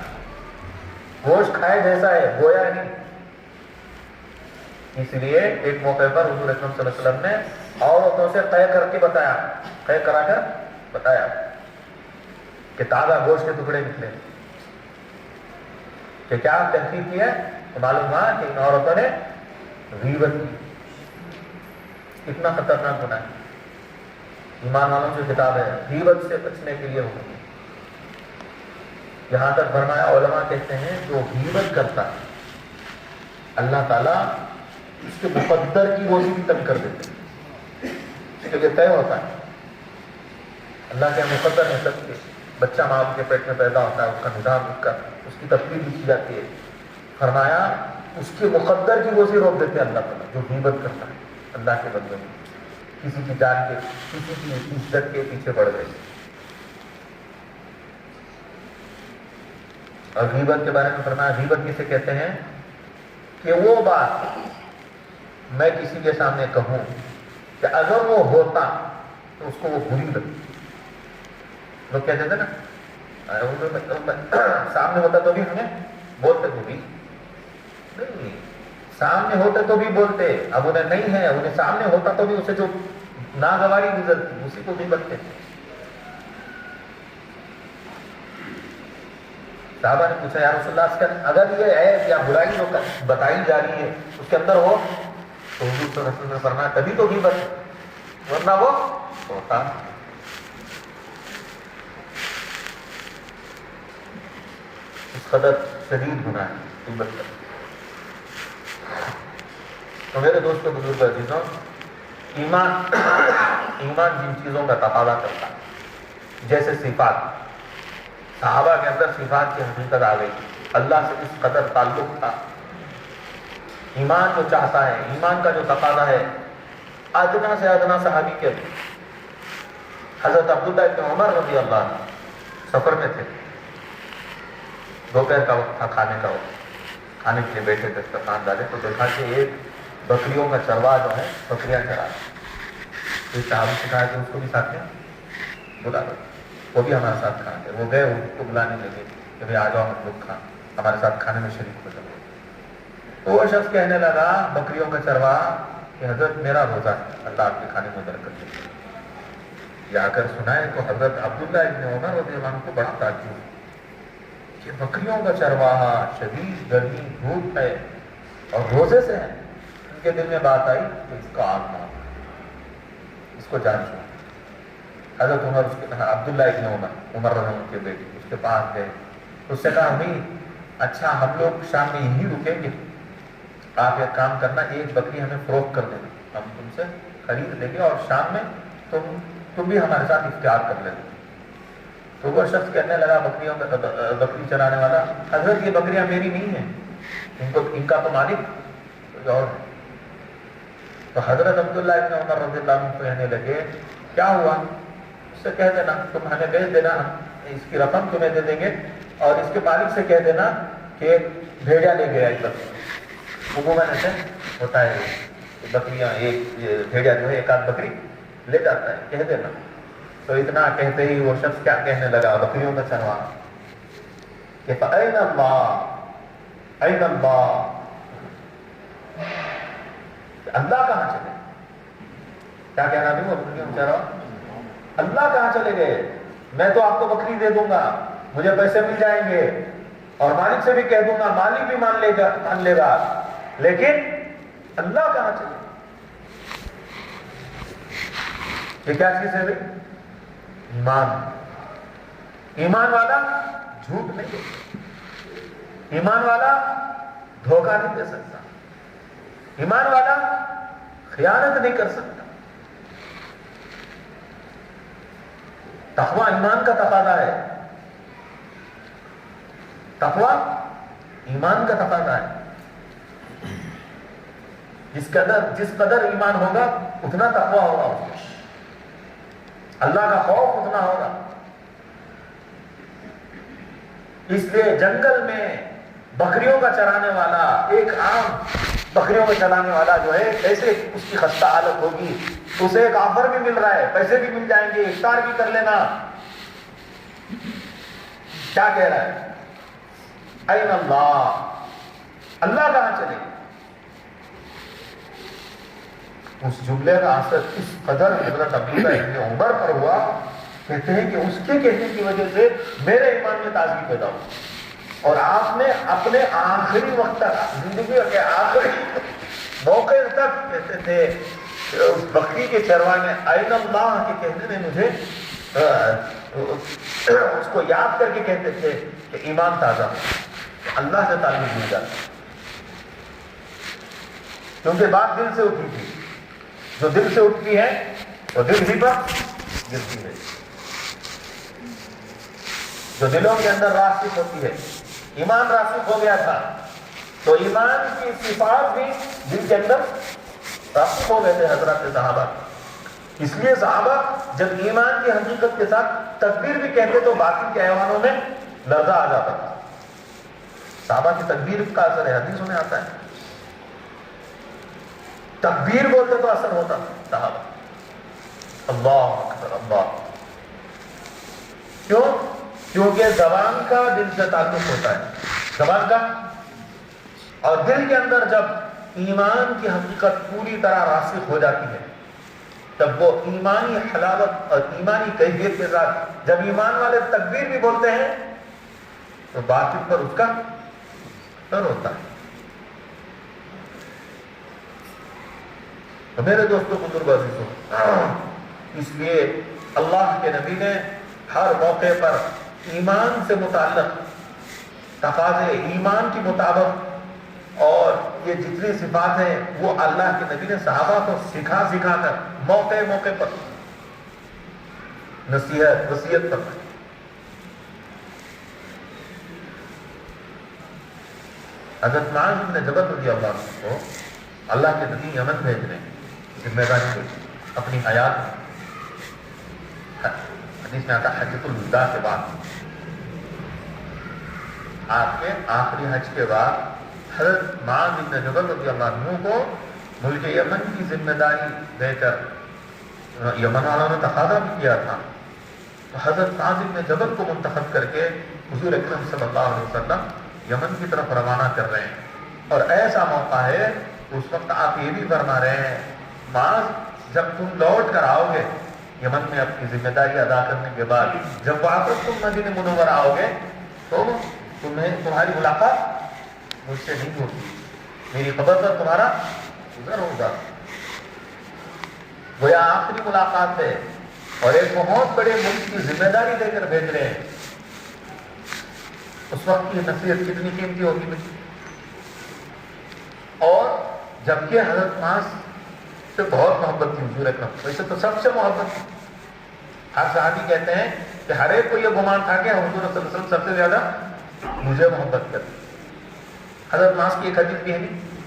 گوشت کھائے جیسا ہے، گویا نہیں. اس لیے ایک موقع پر حضور اکرم صلی اللہ علیہ وسلم نے عورتوں سے طے کر کے بتایا، طے کرا کر بتایا کہ تازہ گوشت کے ٹکڑے نکلے. کہ کیا تحقیق کی ہے تو معلوم ہوا کہ ان عورتوں نے غیبت کی. کتنا خطرناک گناہ ہے. ایمان والوں سے کتاب ہے, غیبت سے بچنے کے لیے حکم. یہاں تک فرمایا, علماء کہتے ہیں جو غیبت کرتا ہے اللہ تعالیٰ اس کے مقدر کی روزی بھی کم کر دیتے ہیں. اس کے لیے طے ہوتا ہے, اللہ کے مقدر ہے سب کے. بچہ ماں کے پیٹ میں پیدا ہوتا ہے, اس کا نظام اس کی تفصیل بھی کی جاتی ہے. فرمایا اس کے مقدر کی روزی روک دیتے ہیں اللہ تعالیٰ جو غیبت کرتا ہے اللہ کے بدلے میں. کسی کی جان کے, کسی کی عزت کے پیچھے پڑ گئے. اور غیبت کے بارے میں فرمایا, غیبت کسے کہتے ہیں کہ وہ بات میں کسی کے سامنے کہوں کہ اگر وہ ہوتا تو اس کو وہ بری لگتی. لوگ کہتے تھے نا سامنے ہوتا تو بھی ہمیں بولتے بھی نہیں, سامنے ہوتے تو بھی بولتے. اب انہیں نہیں ہے, انہیں سامنے ہوتا تو بھی اسے جو ناگواری گزرتی اسی کو بھی بنتے. صحابہ نے پوچھا یا رسول اللہ, اگر یہ عیب یا برائی جو بتائی جا رہی ہے اس کے اندر ہو تو حضور صلی اللہ علیہ وسلم نے فرمایا تبھی تو غیبت, ورنہ وہ ہوتا. اس قدر شدید گناہ ہے غیبت کا. تو میرے دوستوں بزرگ عزیزوں, ایمان جن چیزوں کا تقاضا کرتا ہے جیسے صفات, صحابہ کے اندر صفات کی حقیقت آ گئی, اللہ سے اس قدر تعلق تھا. ایمان جو چاہتا ہے, ایمان کا جو تقاضا ہے, ادنا سے ادنا صحابی کے حضرت عبداللہ ابن عمر رضی اللہ عنہ سفر میں تھے, دوپہر کا وقت تھا, کھانے کا وقت, کھانے کے لیے بیٹھے تھے, دسترخوان ڈالے تو دیکھا کہ ایک بکریوں کا چرواہ جو ہے بکریاں چرا رہا. تو صحابی سے کہا کہ اس کو بھی ساتھ میں بلا دو, وہ بھی ہمارے ساتھ کھانا تھے. وہ گئے, اس کو بلانے لگے کہ بھائی آ جاؤ ہم لوگ ہمارے ساتھ کھانے میں شریک ہو جاؤ. تو وہ شخص کہنے لگا بکریوں کا چرواہ کہ حضرت میرا روزہ ہے, اللہ آپ کے کھانے میں برکت دے. یہ آ کر سنائے تو حضرت عبداللہ ابن عمر رضی اللہ عنہ کو بڑا تعجب کہ بکریوں کا چرواہا, شدید گرمی دھوپ ہے اور روزے سے ہے. ان کے دل میں بات آئی کہ اس کا آگ مار, اس کو جان چھوڑ. حضرت عمر اس کے عبداللہ ابن عمر رضی اللہ عنہ کے بیٹے اس کے پاس گئے, اس سے کہا امی اچھا ہم لوگ شام میں یہی رکیں گے, آپ ایک کام کرنا, ایک بکری ہمیں فروخت کر دینا, ہم تم سے خرید لیں گے اور شام میں تم بھی ہمارے ساتھ اختیار کر لینا. تو وہ شخص کہنے لگا بکری چرانے والا, حضرت یہ بکریاں میری نہیں ہیں, ان کا تو مالک اور. تو حضرت عبداللہ ابن عمر رضی اللہ عنہ کہنے لگے کیا ہوا, اس سے کہہ دینا تم ہمیں بھیج دینا, ہم اس کی رقم تمہیں دے دیں گے, اور اس کے مالک سے کہہ دینا کہ بھیجا لے گیا ایک بکری. عموماً ایسے ہوتا ہے, بکریاں ایک بھیجا جو ہے ایک آدھ بکری لے جاتا ہے, کہہ دینا. تو اتنا کہتے ہی وہ شخص کیا کہنے لگا بکریوں کا چرواہ کہ فَأَيْنَ اللَّهُ أَيْنَ اللَّهُ, اللہ کہاں چلے. کیا کہنا بھی وہ بکریوں کا چرواہ, اللہ کہاں چلے گئے, میں تو آپ کو بکری دے دوں گا, مجھے پیسے مل جائیں گے, اور مالک سے بھی کہہ دوں گا, مالک بھی مان لے گا, لیکن اللہ کہاں چلے. یہ کیا چیز ہے بھائی, ایمان. ایمان والا جھوٹ نہیں دے, ایمان والا دھوکہ نہیں دے سکتا, ایمان والا خیانت نہیں کر سکتا. تقویٰ ایمان کا تقاضا ہے, تقویٰ ایمان کا تقاضا ہے. جس قدر ایمان ہوگا اتنا تقویٰ ہوگا اس میں, اللہ کا خوف اتنا ہوگا. اس لیے جنگل میں بکریوں کا چرانے والا, ایک عام بکریوں کا چرانے والا جو ہے, کیسے اس کی خستہ حالت ہوگی. اسے ایک آفر بھی مل رہا ہے, پیسے بھی مل جائیں گے, افطار بھی کر لینا. کیا کہہ رہا ہے, این اللہ, اللہ کہاں چلے. اس جملے کا اثر اس قدر حضرت عبداللہ ابن عمر پر ہوا, کہتے ہیں کہ اس کے کہنے کی وجہ سے میرے ایمان میں تازگی پیدا ہو. اور آپ نے اپنے آخری وقت تک، زندگی کے آخری موقع تک کہتے تھے، اس بکری کے چرواہے نے این اللہ کے کہنے نے مجھے اس کو یاد کر کے کہتے تھے کہ ایمان تازہ اللہ سے تعلق مل جاتا، کیونکہ بات دل سے اٹھی تھی، جو دل سے اٹھتی ہے وہ دل ہی پر گرتی ہے، جو دلوں کے اندر راسخ ہوتی ہے۔ ایمان راسخ ہو گیا تھا تو ایمان کی صفات بھی دل کے اندر راسخ ہو گئے تھے حضرات صحابہ۔ اس لیے صحابہ جب ایمان کی حقیقت کے ساتھ تکبیر بھی کہتے تو باقی کے ایوانوں میں لرزہ آ جاتا تھا۔ صحابہ کی تکبیر کا اثر ہے، حدیثوں میں آتا ہے، تکبیر بولتے تو اثر ہوتا صحابہ، اللہ اکبر اللہ۔ کیوں؟ کیونکہ زبان کا دل سے تعلق ہوتا ہے، زبان کا، اور دل کے اندر جب ایمان کی حقیقت پوری طرح راسخ ہو جاتی ہے تب وہ ایمانی حلاوت اور ایمانی کیفیت کے ساتھ جب ایمان والے تکبیر بھی بولتے ہیں تو باطن پر اس کا اثر ہوتا ہے۔ تو میرے دوستوں بزرگ عزیزوں، اس لیے اللہ کے نبی نے ہر موقع پر ایمان سے متعلق تقاضے، ایمان کے مطابق، اور یہ جتنی صفات ہیں وہ اللہ کے نبی نے صحابہ کو سکھا کر موقع موقع پر نصیحت وصیت فرمائی۔ حضرت معاذ بن جبل رضی اللہ عنہ کو اللہ کے نبی یمن بھیج رہے ہیں ذمہ داری کو اپنی حیات میں، حدیث میں آتا حجۃ الوداع کے بعد، آپ کے آخری حج کے بعد حضرت معاذ بن جبل رضی اللہ عنہ کو ملک یمن کی ذمہ داری دے کر یمن والوں نے تقاضا بھی کیا تھا، تو حضرت معاذ بن جبل کو منتخب کر کے حضور اکرم صلی اللہ علیہ وسلم یمن کی طرف روانہ کر رہے ہیں۔ اور ایسا موقع ہے اس وقت آپ یہ بھی فرما رہے ہیں معاذ جب تم لوٹ کر آؤ گے یمن میں اپنی ذمہ داری ادا کرنے کے بعد، جب واپس تم مدینہ منورہ آؤ گے تو تمہاری ملاقات مجھ سے نہیں ہوگی، میری خبر پر تمہارا گزر ہوگا۔ وہ یہ آخری ملاقات ہے اور ایک بہت بڑے ملک کی ذمہ داری دے کر بھیج رہے ہیں، اس وقت کی نصیحت کتنی قیمتی ہوگی مجھے۔ اور جبکہ حضرت معاذ سے بہت محبت تھی حضور اکرم، ویسے تو سب سے محبت تھی، ہر صحابی کہتے ہیں کہ ہر ایک کو یہ گمان تھا کہ حضور صلی اللہ علیہ وسلم سب سے زیادہ مجھے محبت کرتے۔ حضرت معاذ کی ایک حدیث بھی ہے،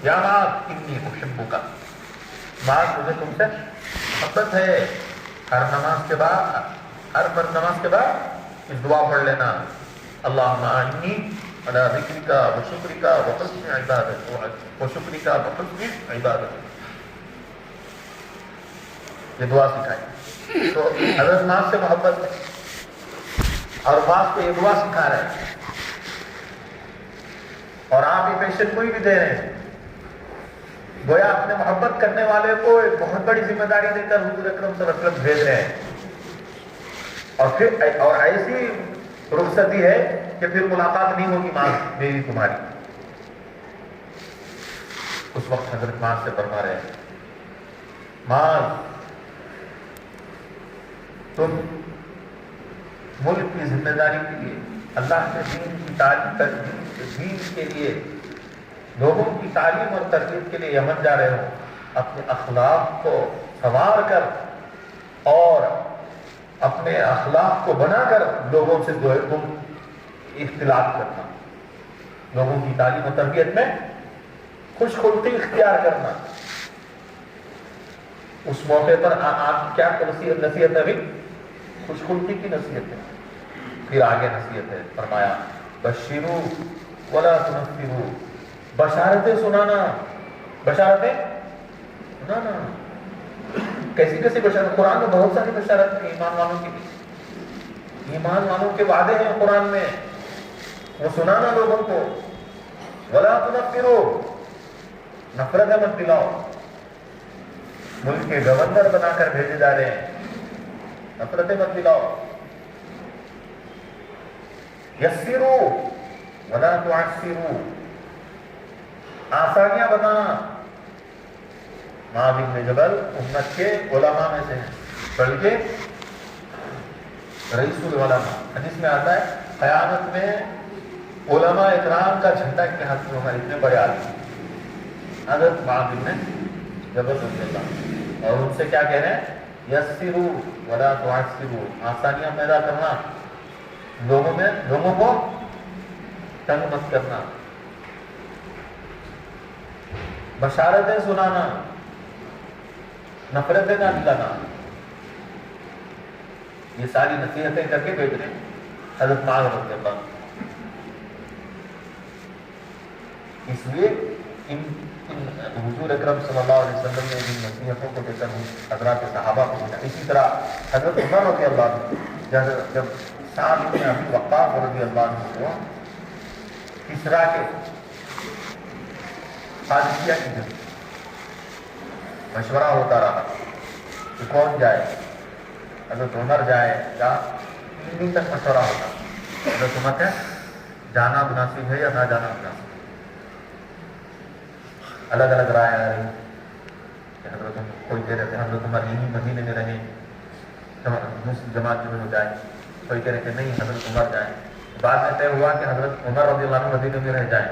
یا معاذ انی احبک، معاذ مجھے تم سے محبت ہے۔ ہر نماز کے بعد، ہر فرض نماز کے بعد اس دعا پڑھ لینا، اللہم اعنی علی ذکرک و شکرک و حسن عبادتک و شکرک و حسن عبادتک، یہ دعا سکھائی۔ تو حضرت معاذ سے محبت ہے اور معاذ کو یہ دعا سکھا رہے ہیں، اور آپ یہ پیشن گوئی بھی دے رہے ہیں، گویا اپنے محبت کرنے والے کو ایک بہت بڑی ذمہ داری دے کر حضور اکرم صلی اللہ علیہ وسلم بھیج رہے ہیں، اور پھر اور ایسی رخصتی ہے کہ پھر ملاقات نہیں ہوگی معاذ میری تمہاری۔ اس وقت حضرت معاذ سے فرما رہے ہیں معاذ تم ملک کی ذمہ داری کے لیے، اللہ کے دین کی تعلیم، دین کے لیے، لوگوں کی تعلیم اور تربیت کے لیے یمن جا رہے ہو، اپنے اخلاق کو سنوار کر اور اپنے اخلاق کو بنا کر لوگوں سے جو ہے تم اختلاط کرنا، لوگوں کی تعلیم و تربیت میں خوش خلقی اختیار کرنا۔ اس موقع پر آپ کیا نصیحت ہے؟ خوش خلقی کی نصیحت ہے۔ پھر آگے نصیحت ہے، فرمایا بشروا ولا تنفروا، بشارتیں سنانا، بشارتیں سنانا۔ کیسی کیسی بشارت؟ قرآن میں بہت ساری بشارت ہیں ایمان والوں کی بھی، ایمان والوں کے وعدے ہیں قرآن میں، وہ سنانا لوگوں کو۔ ولا تنفروا، نفرت مت دلاؤ، ملک کے گورنر بنا کر بھیجے جا رہے ہیں، نفرتیں مت دلاؤ۔ یسروا، ولا تعسروا، آسانیاں بتانا. معاذ بن جبل امت کے علماء میں سے ہیں، بلکہ رئیس العلماء. حدیث میں آتا ہے قیامت میں علماء اکرام کا جھنڈا کے ہاتھ میں ہوگا، اتنے بڑے آدمی حضرت معاذ بن جبل رضی اللہ عنہ. اور ان سے کیا کہہ رہے ہیں؟ یسروا ولا تعسروا، آسانیاں پیدا کرنا، لوگوں کو تنگ مت کرنا، بشارتیں سنانا، نفرتیں نہ دلانا. یہ ساری نصیحتیں کر کے بھیج رہے ہیں حضرت معاذ رضی اللہ عنہ. اس لیے حضور اکرم صلی اللہ علیہ وسلم نے ان نصیحتوں کو دے کر حضرات صحابہ کو بھیجا. اسی طرح حضرت عمر رضی اللہ عنہ جب سعد بن ابی وقاص رضی اللہ عنہ کو کسریٰ کے قادسیہ کی جنگ مشورہ ہوتا رہا کہ کون جائے، حضرت عمر جائے یا 3 دن تک مشورہ ہوتا. حضرت عمر ہے جانا مناسب ہے یا نہ جانا مناسب. الگ الگ رائے آ رہی کہ حضرت کوئی کہہ رہے تھے حضرت عمر یہیں مدینے میں رہیں جماعت میں ہو جائے، کوئی کہہ رہے کہ نہیں حضرت عمر جائیں. بعد میں طے ہوا کہ حضرت عمر رضی اللہ عنہ مدینے میں رہ جائیں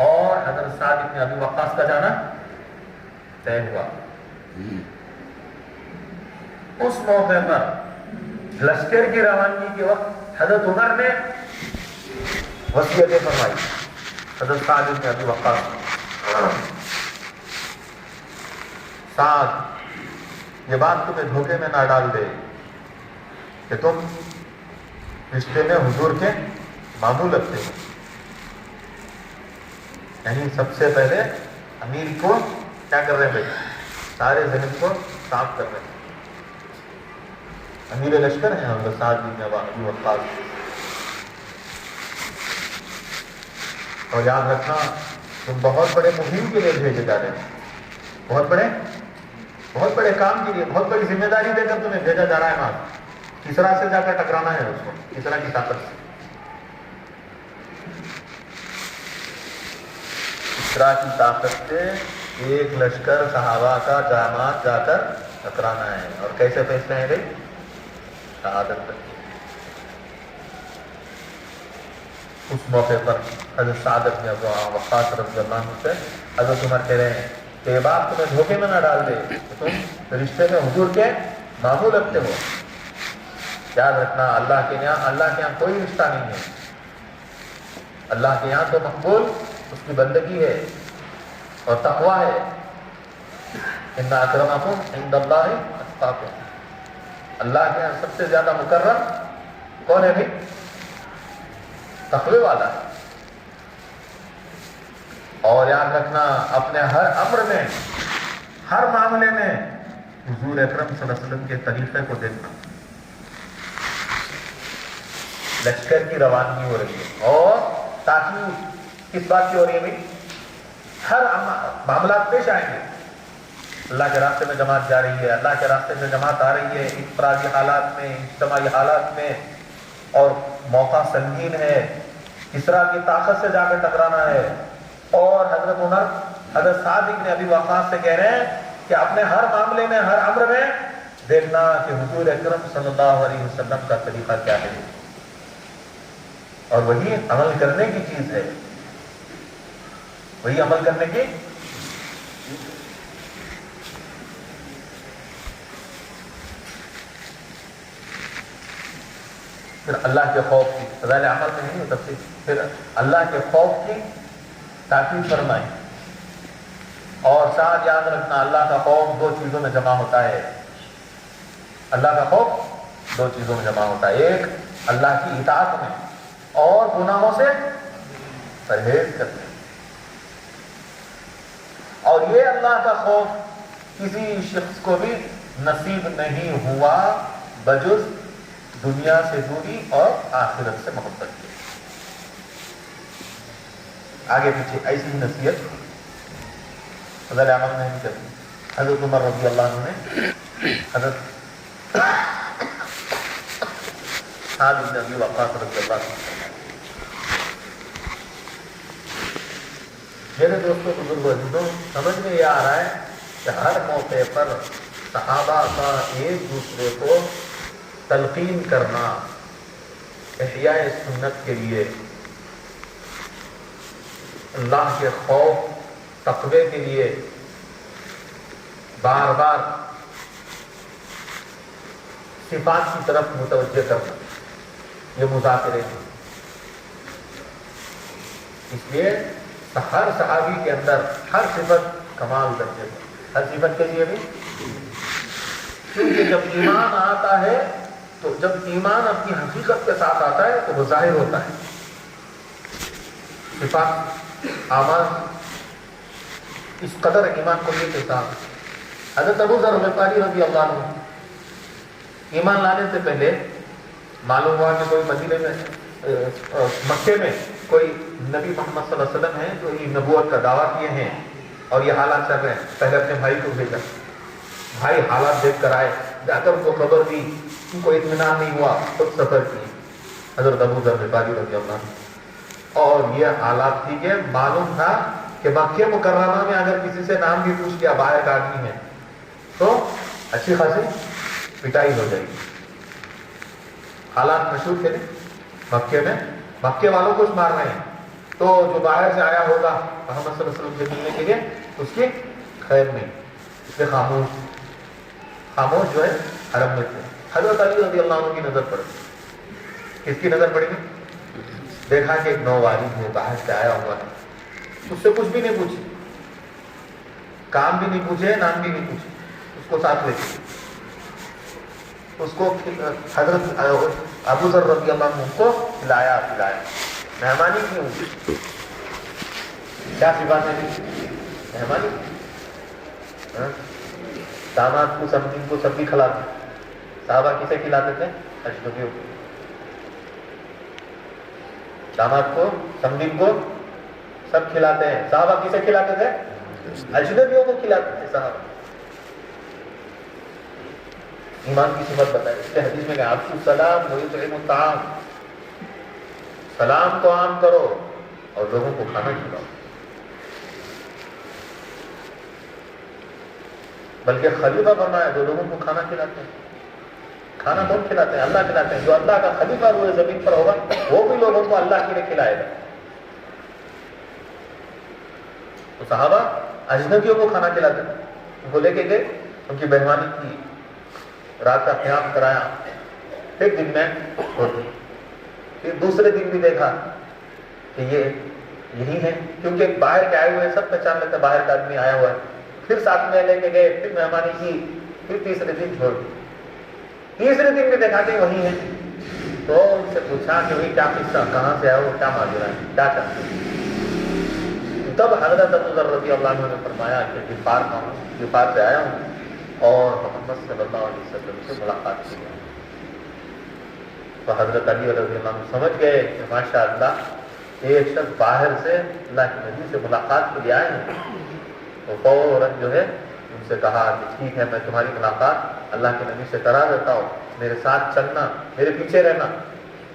اور حضرت سعد بن ابی وقاص کا جانا طے ہوا. اس موقع پر لشکر کی روانگی کے وقت حضرت عمر نے وصیتیں فرمائی حضرت سعد بن ابی وقاص. سعد، یہ بات تمہیں دھوکے میں نہ ڈال دے کہ تم رشتے میں حضور کے معمول رکھتے ہو. یعنی سب سے پہلے امیر کو کیا کر رہے ہیں بھائی؟ سارے ذہن کو صاف کر رہے ہیں. امیر لشکر ہیں حضرت سعد بن ابی وقاص. اور یاد رکھنا تم بہت بڑے مہم کے لیے بھیجے جا رہے ہیں، بہت بڑے کام کے لیے، بہت بڑی ذمہ داری دے کر تمہیں بھیجا جا رہا ہے. وہاں کسریٰ سے جا کر ٹکرانا ہے اس کو، کسریٰ کی طاقت سے. کسریٰ کی طاقت سے ایک لشکر صحابہ کا جامعات جا کر ٹکرانا ہے. اور کیسے فیصلے ہیں بھائی؟ شہادت تک. اس موقع پر حضرت سعد بن ابی وقاص رضی اللہ عنہ سے حضرت عمر کہہ رہے ہیں کہ یہ بات تمہیں دھوکے میں نہ ڈال دے کہ تم رشتے میں حضور کے معمول رکھتے ہو. یاد رکھنا اللہ کے یہاں کوئی رشتہ نہیں ہے. اللہ کے یہاں تو مقبول اس کی بندگی ہے اور تقویٰ ہے. ان اکرمکم عند اللہ اتقاکم. اللہ کے یہاں سب سے زیادہ مکرم کون ہے بھائی؟ تقوی والا ہے. اور یاد رکھنا اپنے ہر امر میں، ہر معاملے میں حضور اکرم صلی اللہ علیہ وسلم کے طریقے کو دیکھنا. لشکر کی روانگی ہو رہی ہے اور تاکید کس بات کی ہو رہی ہے بھائی؟ ہر معاملات پیش آئیں گے. اللہ کے راستے میں جماعت جا رہی ہے، اللہ کے راستے میں جماعت آ رہی ہے انفرادی حالات میں، اجتماعی حالات میں، اور موقع سنگین ہے. کسریٰ کی طاقت سے جا کر ٹکرانا ہے. اور حضرت عمر حضرت سعد بن ابی وقاص سے کہہ رہے ہیں کہ اپنے ہر معاملے میں، ہر امر میں دیکھنا کہ حضور اکرم صلی اللہ علیہ وسلم کا طریقہ کیا ہے، اور وہی عمل کرنے کی چیز ہے. وہی عمل کرنے کی. پھر اللہ کے خوف کی فضائل عمل میں نہیں ہوتا، پھر اللہ کے خوف کی تاکید فرمائی. اور ساتھ یاد رکھنا اللہ کا خوف 2 چیزوں میں جمع ہوتا ہے. اللہ کا خوف 2 چیزوں میں جمع ہوتا ہے. ایک اللہ کی اطاعت میں اور گناہوں سے پرہیز کرنے. اور یہ اللہ کا خوف کسی شخص کو بھی نصیب نہیں ہوا بجز دنیا سے دوری اور آخرت سے محبت کی. آگے پیچھے ایسی ہی نصیحت فضل عمل میں نہیں کرتی. حضرت عمر رضی اللہ عنہ نے حضرت سعد بن ابی وقاص رضی اللہ عنہ میرے دوستوں بزرگوں عزیزوں، سمجھ میں یہ آ رہا ہے کہ ہر موقع پر صحابہ کا ایک دوسرے کو تلقین کرنا احیاء سنت کے لیے، اللہ کے خوف تقوی کے لیے بار بار صفات کی طرف متوجہ کرنا، یہ مذاکرے ہیں۔ اس لیے ہر صحابی کے اندر ہر صفت کمال درجے ہے، ہر صفت کے لیے بھی، کیونکہ جب ایمان آتا ہے تو جب ایمان اپنی حقیقت کے ساتھ آتا ہے تو وہ ظاہر ہوتا ہے۔ صفات اعمال اس قدر ایمان کو یہ کہتا۔ حضرت ابو ذر غفاری رضی اللہ عنہ ایمان لانے سے پہلے معلوم ہوا کہ کوئی مدینے میں مکے میں کوئی نبی محمد صلی اللہ علیہ وسلم ہیں جو یہ نبوت کا دعویٰ کیے ہیں اور یہ حالات چل رہے ہیں۔ پہلے اپنے بھائی کو بھیجا، بھائی حالات دیکھ کر آئے، جا کر ان کو خبر دی، ان کو اطمینان نہیں ہوا، خود سفر کی حضرت ابو ذر غفاری رضی اللہ عنہ۔ اور یہ حالات تھی کہ معلوم تھا کہ مکہ مکرمہ میں اگر کسی سے نام بھی پوچھ لیا باہر کا آدمی ہے تو اچھی خاصی پٹائی ہو جائے گی۔ حالات مشہور تھے مکے میں، مکے والوں کو مار رہے ہیں، تو جو باہر سے آیا ہوگا محمد صلی اللہ علیہ وسلم سے ملنے کے لیے اس کی خیر نہیں، اس لیے خاموش جو ہے حرم میں تھے۔ حضرت علی رضی اللہ عنہ کی نظر پڑ گئی۔ کس کی نظر پڑی؟ دیکھا کہ ایک نووارث ہے باہر سے آیا ہوا ہے، اس سے کچھ بھی نہیں پوچھی، کام بھی نہیں پوچھے، نام بھی نہیں پوچھے، اس کو ساتھ لے کے اس کو حضرت ابو ذر رضی اللہ عنہ کو کھلایا پلایا، مہمانی کی ہوئی۔ کیا صفات ہے؟ مہمانی۔ داماد کو سمجھن کو سب بھی کھلاتے، صحابہ کسے کھلاتے تھے؟ اجنبیوں کو۔ داماد کو سمجھن کو سب کھلاتے ہیں، صحابہ کسے کھلاتے تھے؟ اجنبیوں کو کھلاتے تھے صحابہ۔ ایمان کی صفت بتائے، اس کے حدیث میں کہ آپ کو سلام ویطعم الطعام، سلام کو عام کرو اور لوگوں کو کھانا کھلاؤ۔ بلکہ خلیفہ فرمایا جو لوگوں کو کھانا کھلاتے ہیں، کھانا کون کھلاتے ہیں؟ اللہ کھلاتے ہیں۔ جو اللہ کا خلیفہ روئے زمین پر ہوگا وہ بھی لوگوں کو اللہ کے لیے کھلائے گا۔ تو صحابہ اجنبیوں کو کھانا کھلاتے تھے، ان کو لے کے گئے، ان کی مہمانی کی، رات کا قیام کرایا، ایک دن میں ہوتی، پھر دوسرے دن بھی دیکھا کہ یہ یہی ہے، کیونکہ باہر کے آئے ہوئے سب پہچان لیتے ہیں باہر کا آدمی آیا ہوا ہے۔ پھر ساتھ میں لے کے گئے، پھر مہمانی کی، پھر تیسرے دن چھوڑ دی، تیسرے دن بھی دیکھا کہ وہی ہے، تو ان سے پوچھا کہ وہی کیا قصہ، کہاں سے آیا ہو، کیا ماجرا ہے، کیا چاہتے ہیں؟ تب حضرت ابو ذر رضی اللہ عنہ نے فرمایا کہ غفار سے آیا ہوں اور محمد صلی اللہ علیہ وسلم سے ملاقات کی ہے۔ تو حضرت علی رضی اللہ عنہ سمجھ گئے کہ ماشاءاللہ ایک شخص باہر سے اللہ کے نبی سے ملاقات کے لیے آئے ہیں، تو فوراً جو ہے ان سے کہا کہ ٹھیک ہے میں تمہاری ملاقات اللہ کے نبی سے کرا دیتا ہوں، میرے ساتھ چلنا، میرے پیچھے رہنا،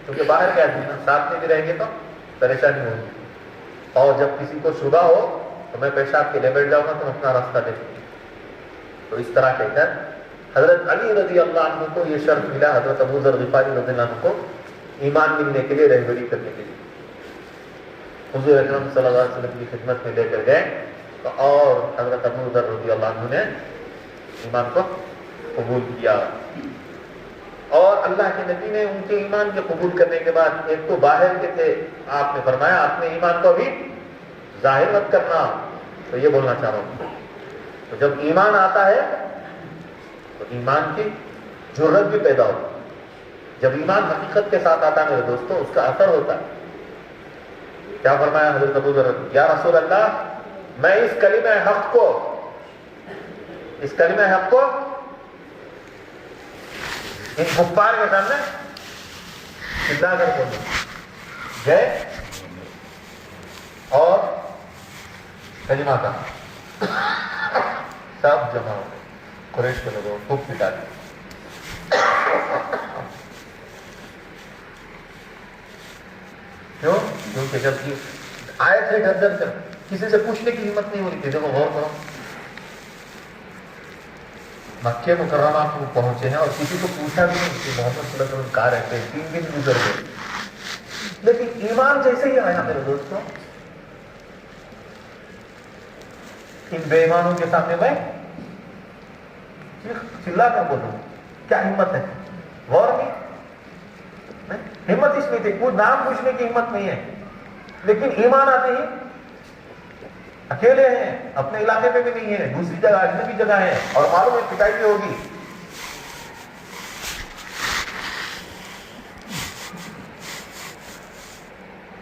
کیونکہ باہر کے آدمی نا ساتھ میں بھی رہیں گے تو پریشانی ہوگی، اور جب کسی کو شبہ ہو تو میں پیشاب کے لیے بیٹھ جاؤں گا، تم اپنا راستہ دیکھو۔ تو اس طرح کہہ کر حضرت علی رضی اللہ عنہ کو یہ شرف ملا، حضرت ابو ذر غفاری رضی اللہ عنہ کو ایمان ملنے کے لیے رہبری کرنے کے لیے حضور اکرم صلی اللہ علیہ وسلم کی خدمت میں لے کر گئے، تو اور حضرت ابو ذر رضی اللہ عنہ نے ایمان کو قبول کیا۔ اور اللہ کے نبی نے ان کے ایمان کے قبول کرنے کے بعد، ایک تو باہر کے تھے، آپ نے فرمایا اپنے ایمان کو بھی ظاہر مت کرنا، تو یہ بولنا چاہ رہا ہوں، تو جب ایمان آتا ہے تو ایمان کی جرت بھی پیدا ہوتی ہے۔ جب ایمان حقیقت کے ساتھ آتا ہے میرے دوستوں، اس کا اثر ہوتا ہے۔ کیا فرمایا حضرت ابو ذر، یا رسول اللہ میں اس کلمہ حق کو ان کفار کے سامنے چلا کر بولوں۔ گئے اور کلمہ کا سب جمع ہو گئے، قریش کے لوگوں خوب پٹا دیا۔ کیوں؟ کیونکہ جب آئے تھے ڈر ڈر کر کسی سے پوچھنے کی ہمت نہیں ہو رہی تھی. دیکھو غور کرو, مکہ مکرمہ کو پہنچے ہیں اور کسی کو پوچھا بھی نہیں کہ محمد صلی اللہ علیہ وسلم کہاں رہتے ہیں. 3 دن گزر گئے, لیکن ایمان جیسے ہی آیا میرے دوستوں, ان بے ایمانوں کے سامنے میں چلا کر بولوں کیا ہمت ہے. غور نہیں, ہمت اس میں تھی, کوئی نام پوچھنے کی ہمت نہیں ہے, لیکن ایمان آتے ہی اکیلے ہیں, اپنے علاقے میں بھی نہیں ہے, دوسری جگہ اجنبی جگہ ہے, اور معلوم ہے پٹائی بھی ہوگی.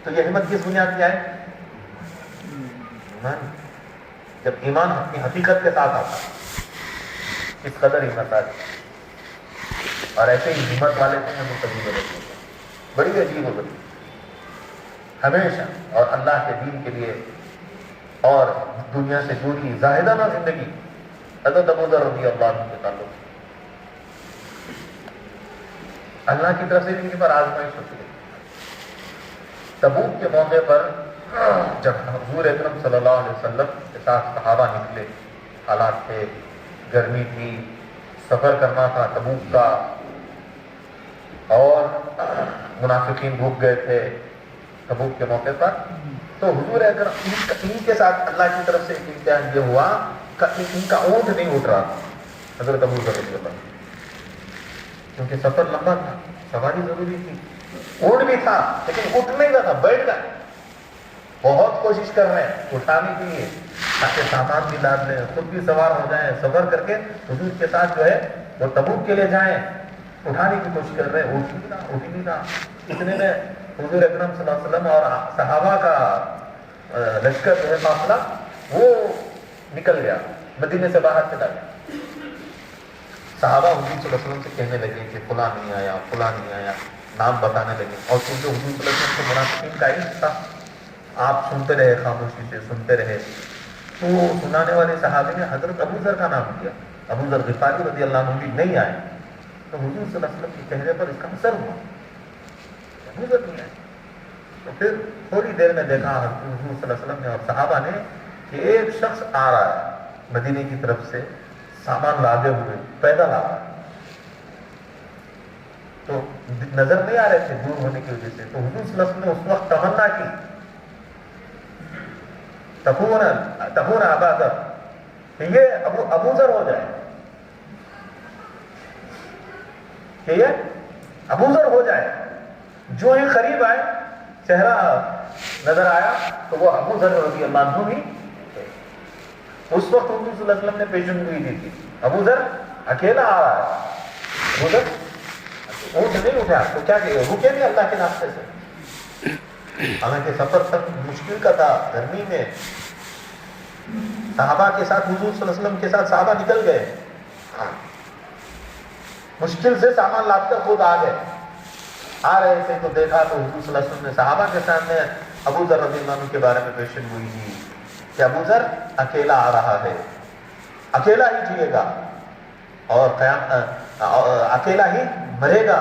تو یہ ہمت کس بنیاد پہ ہے؟ ایمان. جب ایمان اپنی حقیقت کے ساتھ آتا ہے, اس قدر ہمت آتی, اور ایسے ہی ہمت والے تھے ہم کبھی غلط ہوتے, بڑی عجیب و غریب, ہمیشہ اور اللہ کے دین کے لیے اور دنیا سے دوری زاہدانہ زندگی. حضرت ابو ذر رضی اللہ عنہ کے تعلق اللہ کی طرف سے ان پر آزمائش ہوتی ہے. تبوک کے موقع پر جب حضور اکرم صلی اللہ علیہ وسلم کے ساتھ صحابہ نکلے, حالات تھے, گرمی تھی, سفر کرنا تھا تبوک کا, اور منافقین بھوک گئے تھے تبوک کے موقع پر, تو حضور اکرم ان کے ساتھ اللہ کی طرف سے ایک امتحان یہ ہوا کہ ان کا اونٹ نہیں اٹھ رہا تھا. حضرت ابو ذر رضی اللہ عنہ, کیونکہ سفر لمبا تھا, سواری ضروری تھی, اونٹ بھی تھا لیکن اٹھ نہیں رہا تھا, بیٹھ گئے. بہت کوشش کر رہے ہیں اٹھانے کے لیے تاکہ سامان بھی لاد لیں, خود بھی سوار ہو جائیں, سفر کر کے حضور کے ساتھ جو ہے وہ تبوک کے لیے جائیں. اٹھانے کی کوشش کر رہے ہیں, اٹھ ہی نہیں رہا. اتنے میں حضور اکرم صلی اللہ علیہ وسلم اور صحابہ کا لشکر جو ہے قافلہ وہ نکل گیا, مدینے سے باہر چلا گیا. صحابہ حضور صلی اللہ علیہ وسلم سے کہنے لگے کہ فلاں نہیں آیا, فلاں نہیں آیا, نام بتانے لگے. اور کیونکہ حضور صلی اللہ علیہ وسلم سے منافقین کا علم تھا, آپ سنتے رہے, خاموشی سے سنتے رہے. تو سنانے والے صحابی نے حضرت ابو ذر کا نام لیا, ابو ذر غفاری رضی اللہ عنہ بھی نہیں آئے. تو حضور صلی اللہ علیہ وسلم کے چہرے پر اس کا اثر ہوا, ابو ذر نہیں آئے. تو پھر تھوڑی دیر میں دیکھا حضور صلی اللہ علیہ وسلم نے اور صحابہ نے کہ ایک شخص آ رہا ہے مدینے کی طرف سے, سامان لادے ہوئے پیدل آ رہا ہے. تو نظر نہیں آ رہے تھے دور ہونے کی وجہ سے. تو حضور صلی اللہ علیہ وسلم نے اس وقت تمنا کی تکون ابا ذر, کہ یہ ابو ذر ہو جائے, کہ یہ ابو ذر ہو جائے. جو ہی قریب آئے, چہرہ نظر آیا تو وہ ابو ذر رضی اللہ عنہ ہی. اس وقت حضور صلی اللہ علیہ وسلم نے پیشن گوئی دی تھی, ابو ذر اکیلا آ رہا ہے. ابو ذر اونٹ نہیں اٹھا تو کیا کہ رکے نہیں اللہ کے راستے سے. حالانکہ سفر تک مشکل کا تھا, گرمی میں صحابہ کے ساتھ حضور صلی اللہ علیہ وسلم کے ساتھ صحابہ نکل گئے, مشکل سے سامان لاد کر خود آ گئے. آ رہے تھے تو دیکھا تو حضور صلی اللہ علیہ وسلم نے صحابہ کے سامنے ابو ذر رضی اللہ عنہ کے بارے میں پیشن گوئی کی کہ ابو ذر اکیلا آ رہا ہے, اکیلا ہی جیے گا اور اکیلا ہی مرے گا,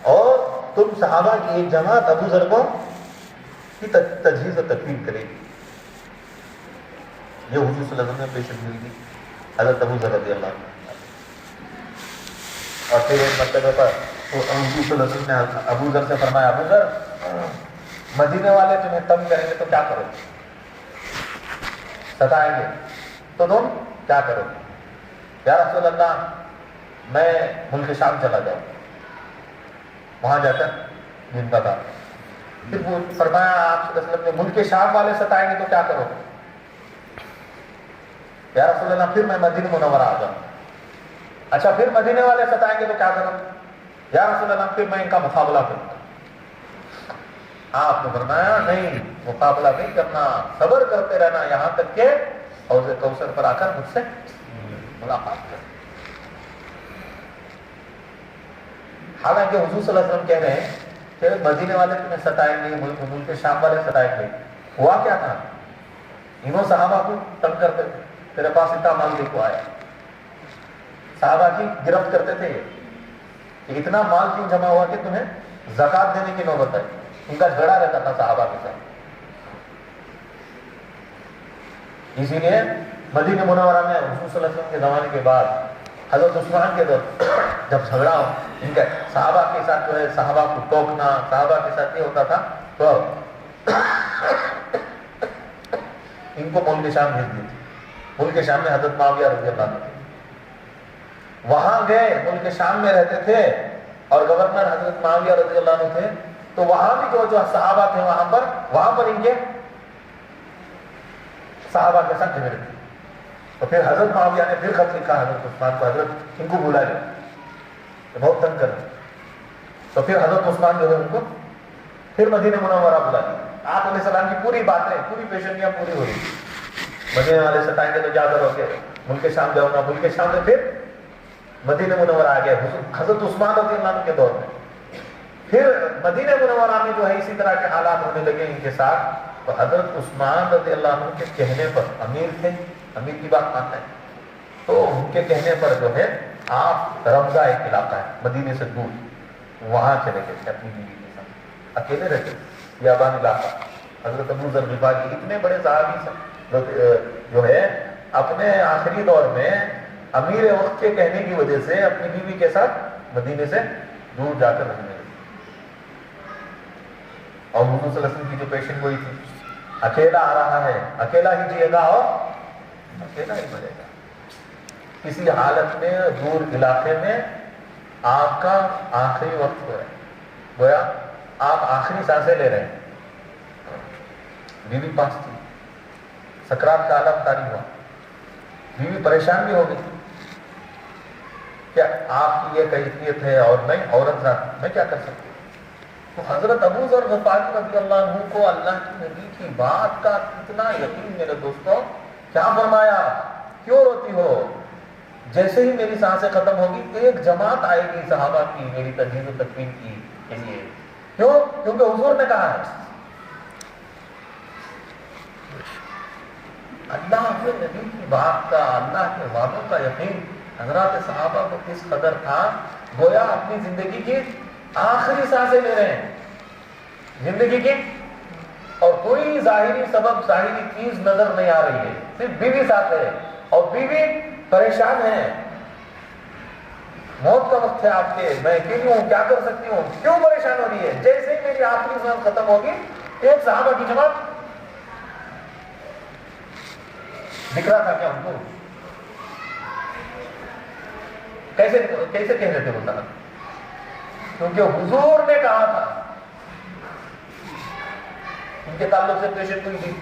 اور تم صحابہ کی ایک جماعت ابو ذر کو کی تجہیز و تکمیل کرے گی. یہ حضور صلی اللہ علیہ وسلم نے پیشن گوئی کی حضرت ابو ذر رضی اللہ عنہ. اور پھر ایک مرتبہ پر حضور صلی اللہ علیہ وسلم نے ابو ذر سے فرمایا, ابو ذر مدینے والے تمہیں تنگ کریں گے تو کیا کرو, ستائیں گے تو تم کیا کرو؟ یا رسول اللہ میں ملک شام چلا جاؤں, وہاں جا کر جن کا تھا. پھر وہ فرمایا آپ صلی اللہ علیہ وسلم نے ملک شام والے ستائیں گے تو کیا کرو؟ یا رسول اللہ پھر میں مدینہ منورہ آ جاؤں. اچھا پھر مدینے والے ستائیں گے تو کیا کروں؟ یا رسول اللہ پھر میں ان کا مقابلہ کروں. آپ نے فرمایا نہیں, مقابلہ نہیں کرنا, صبر کرتے رہنا یہاں تک کہ حوض کوثر پر آ کر مجھ سے ملاقات کریں. حالانکہ حضور صلی اللہ علیہ وسلم کہہ رہے ہیں کہ مدینے والے تمہیں ستائیں گے, ملک شام والے ستائیں گے. ہوا کیا تھا, انہوں صحابہ کو تنگ کرتے تھے, تیرے پاس اتنا مال لے کو آیا. صحابہ کی گرفت کرتے تھے کہ اتنا مال کیوں جمع ہوا کہ تمہیں زکات دینے کی نوبت آئی. ان کا جھگڑا رہتا تھا صحابہ کے ساتھ. اسی لیے مدینہ منورہ میں حضور صلی اللہ علیہ وسلم کے زمانے کے بعد حضرت عثمان کے دور جب جھگڑا ان کے صحابہ کے ساتھ جو ہے صحابہ کو ٹوکنا، صحابہ کے ساتھ یہ ہوتا تھا، تو ان کو ملک شام بھیج دی تھی۔ ملک شام میں حضرت معاویہ رضی اللہ عنہ تھے، وہاں گئے، ملک شام میں رہتے تھے اور گورنر حضرت معاویہ رضی اللہ عنہ تھے، تو وہاں بھی جو صحابہ تھے وہاں پر ان کے صحابہ کے ساتھ جھگڑے تھے۔ تو پھر حضرت معاویہ نے پھر خط لکھا حضرت عثمان کو، حضرت ان کو بلا لیا، بہت تنگ کر رہے۔ تو پھر حضرت عثمان جو ہے ان کو پھر مدینہ منورہ بلا لیا۔ آپ علیہ السلام کی پوری باتیں، پوری پیشنیاں پوری ہو رہی، مدینہ والے ستائیں گے تو کیا کرو گے، ملک شام جاؤں گا، ملک شام میں پھر مدینہ منورہ آ گیا حضرت عثمان رضی اللہ عنہ کے دور میں۔ پھر مدینہ منورہ میں جو ہے اسی طرح کے حالات ہونے لگے ان کے ساتھ، تو حضرت عثمان رضی اللہ عنہ کے کہنے پر، امیر تھے، امیر کی بات مانتے ہیں، تو ان کے کہنے پر جو ہے آپ رمضہ ایک علاقہ ہے مدینے سے دور، وہاں چلے گئے تھے اپنی بیوی کے ساتھ، اکیلے رہتے تھے، بیابان علاقہ۔ حضرت ابو ذر غفاری اتنے بڑے صحابی جو ہے اپنے آخری دور میں امیر وقت کے کہنے کی وجہ سے اپنی بیوی کے ساتھ مدینے سے دور جا کر رہنے لگے۔ اور حضور صلی اللہ علیہ وسلم کی جو پیشن گوئی تھی، اکیلا آ رہا ہے، اکیلا ہی جیے گا اور اکیلا ہی مرے گا۔ کسی حالت میں دور علاقے میں آپ کا آخری وقت ہو رہا ہے، گویا آپ آخری سانسیں لے رہے ہیں۔ بیوی پاس تھی، سکرات کا عالم طاری ہوا، بیوی پریشان بھی ہو گئی، کیا آپ کی یہ کیفیت ہے اور میں عورت ذات، میں کیا کر سکتا ہوں؟ تو حضرت ابو ذر غفاری رضی اللہ عنہ کو اللہ کی نبی کی بات کا اتنا یقین، میرے دوستوں، کیا فرمایا، کیوں روتی ہو؟ جیسے ہی میری سانسیں ختم ہوگی ایک جماعت آئے گی صحابہ کی میری تجہیز و تکفین کی کے لیے۔ کیوں؟ کیونکہ حضور نے کہا ہے۔ اللہ کے نبی کی بات کا، اللہ کے وعدوں کا یقین حضرات صحابہ کو کس قدر تھا، گویا اپنی زندگی کی آخری سانسیں لے رہے ہیں زندگی کی، اور کوئی ظاہری سبب، ظاہری چیز نظر نہیں آ رہی ہے، صرف بیوی ساتھ ہے اور بیوی پریشان ہے، موت کا وقت ہے آپ کے، میں اکیلی ہوں، کیا کر سکتی ہوں، کیوں پریشان ہو رہی ہے؟ جیسے ہی میری آخری سانس ختم ہوگی ایک صحابہ کی جماعت، دکھ رہا تھا کیا ان کو؟ کیسے کہہ رہے تھے وہ صاحب؟ کیونکہ حضور نے کہا تھا۔ ان کے تعلق سے پیشن گوئی تھی،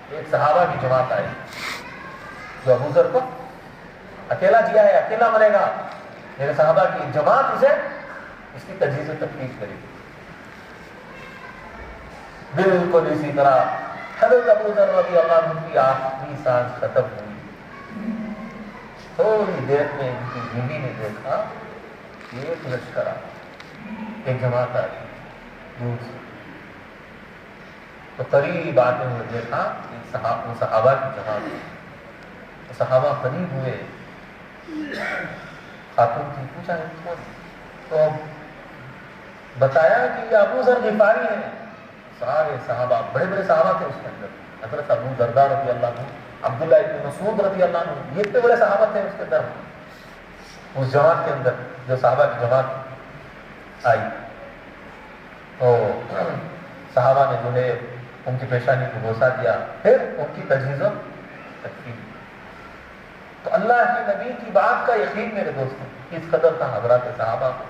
ایک صحابہ کی جماعت آئی جو ابو ذر کو اکیلا جیا ہے، اکیلا مرے گا، میرے صحابہ کی جماعت اسے اس کی تجہیز و تکلیف کرے گی۔ بالکل اسی طرح حضرت ابو ذر رضی اللہ عنہ کی آخری سانس ختم ہوئی، تھوڑی دیر میں ان کی بیوی نے دیکھا ایک لشکر آ، ایک جماعت آ گئی دور سے، تو قریب آتے ہوئے دیکھا صحابہ کی جماعت، صحابہ قریب ہوئے، خاتون تھی، پوچھا ہے کون؟ تو بتایا کہ یہ ابو ذر غفاری ہے۔ سارے صحابہ، بڑے بڑے صحابہ تھے اس کے اندر، حضرت ابو درداء رضی اللہ عنہ، عبداللہ ابن مسعود رضی اللہ عنہ، یہ اتنے بڑے صحابہ تھے اس کے اندر، اس جماعت کے اندر جو صحابہ کی جماعت آئی۔ تو صحابہ نے جو ہے ان کی پیشانی کو بوسہ دیا، پھر ان کی تجہیز و تکفین۔ تو اللہ کے نبی کی بات کا یقین میرے دوستوں کس قدر تھا حضرات صحابہ کو۔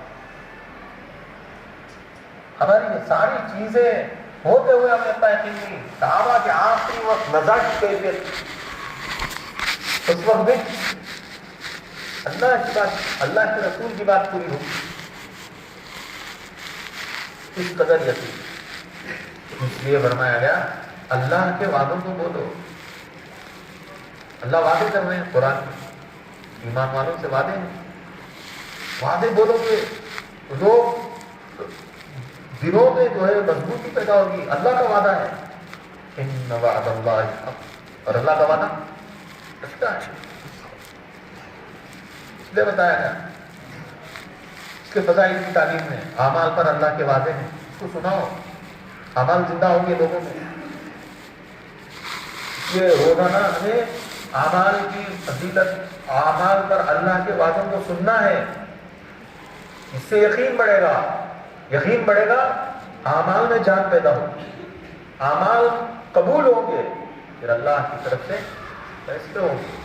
ہماری یہ ساری چیزیں ہوتے ہوئے ہمیں اتنا یقین نہیں، صحابہ کے آخری وقت نزا کی کیفیت، اس وقت بھی اللہ کی بات، اللہ کے رسول کی بات پوری ہو، اس قدر یقین۔ اس لیے فرمایا گیا اللہ کے وعدوں کو بولو، اللہ وعدے کر رہے ہیں قرآن میں، ایمان والوں سے وعدے ہیں، وعدے بولو گے لوگ دنوں میں جو ہے مضبوطی پیدا ہوگی۔ اللہ کا وعدہ ہے، ان وعد اللہ حق، اور اللہ کا وعدہ سچا ہے، اس لیے بتایا گیا۔ اس کے فضائل کی تعلیم میں اعمال پر اللہ کے وعدے ہیں، اس کو سناؤ، اعمال زندہ ہوں گے لوگوں میں، یہ روزانہ ہمیں اعمال کی فضیلت، اعمال پر اللہ کے وعدوں کو سننا ہے. اس سے یقین بڑھے گا، یقین بڑھے گا، اعمال میں جان پیدا ہوگی، اعمال قبول ہوں گے، پھر اللہ کی طرف سے فیصلے ہوں گے،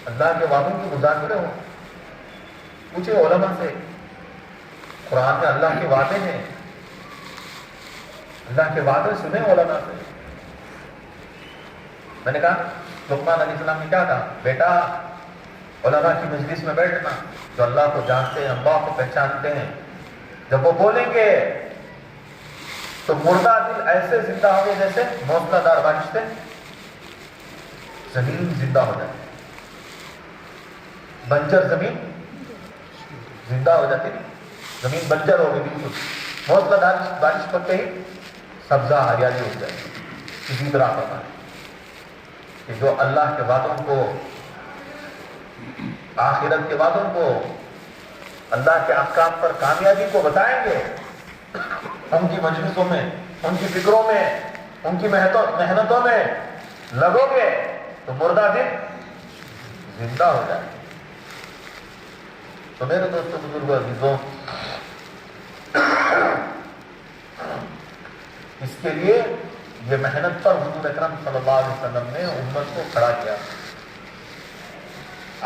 اللہ کے وعدوں کے مذاکرے ہوں. پوچھے علماء سے، قرآن میں اللہ کے وعدے ہیں، اللہ کے وعدے سنے علماء سے. میں نے کہا لقمان علیہ السلام نے کیا کہا؟ بیٹا علماء کی مجلس میں بیٹھنا، جو اللہ کو جانتے ہیں، اللہ کو پہچانتے ہیں، جب وہ بولیں گے تو مردہ دل ایسے زندہ ہو گئے جیسے موسلا دار بارش سے زمین زندہ ہو جائے. بنجر زمین زندہ ہو جاتی، زمین بنجر ہو گئی بالکل، موسلا دار بارش پڑتے ہی سبزہ ہریالی ہو جائے. اسی طرح پتا ہے کہ جو اللہ کے وعدوں کو، آخرت کے وعدوں کو، اللہ کے احکام پر کامیابی کو بتائیں گے، ان کی مجلسوں میں، ان کی فکروں میں، ان کی محنتوں میں لگو گے تو مردہ دل زندہ ہو جائے. تو میرے دوستوں، بزرگوں، عزیزوں، اس کے لیے یہ محنت پر حضور اکرم صلی اللہ علیہ وسلم نے امت کو کھڑا کیا.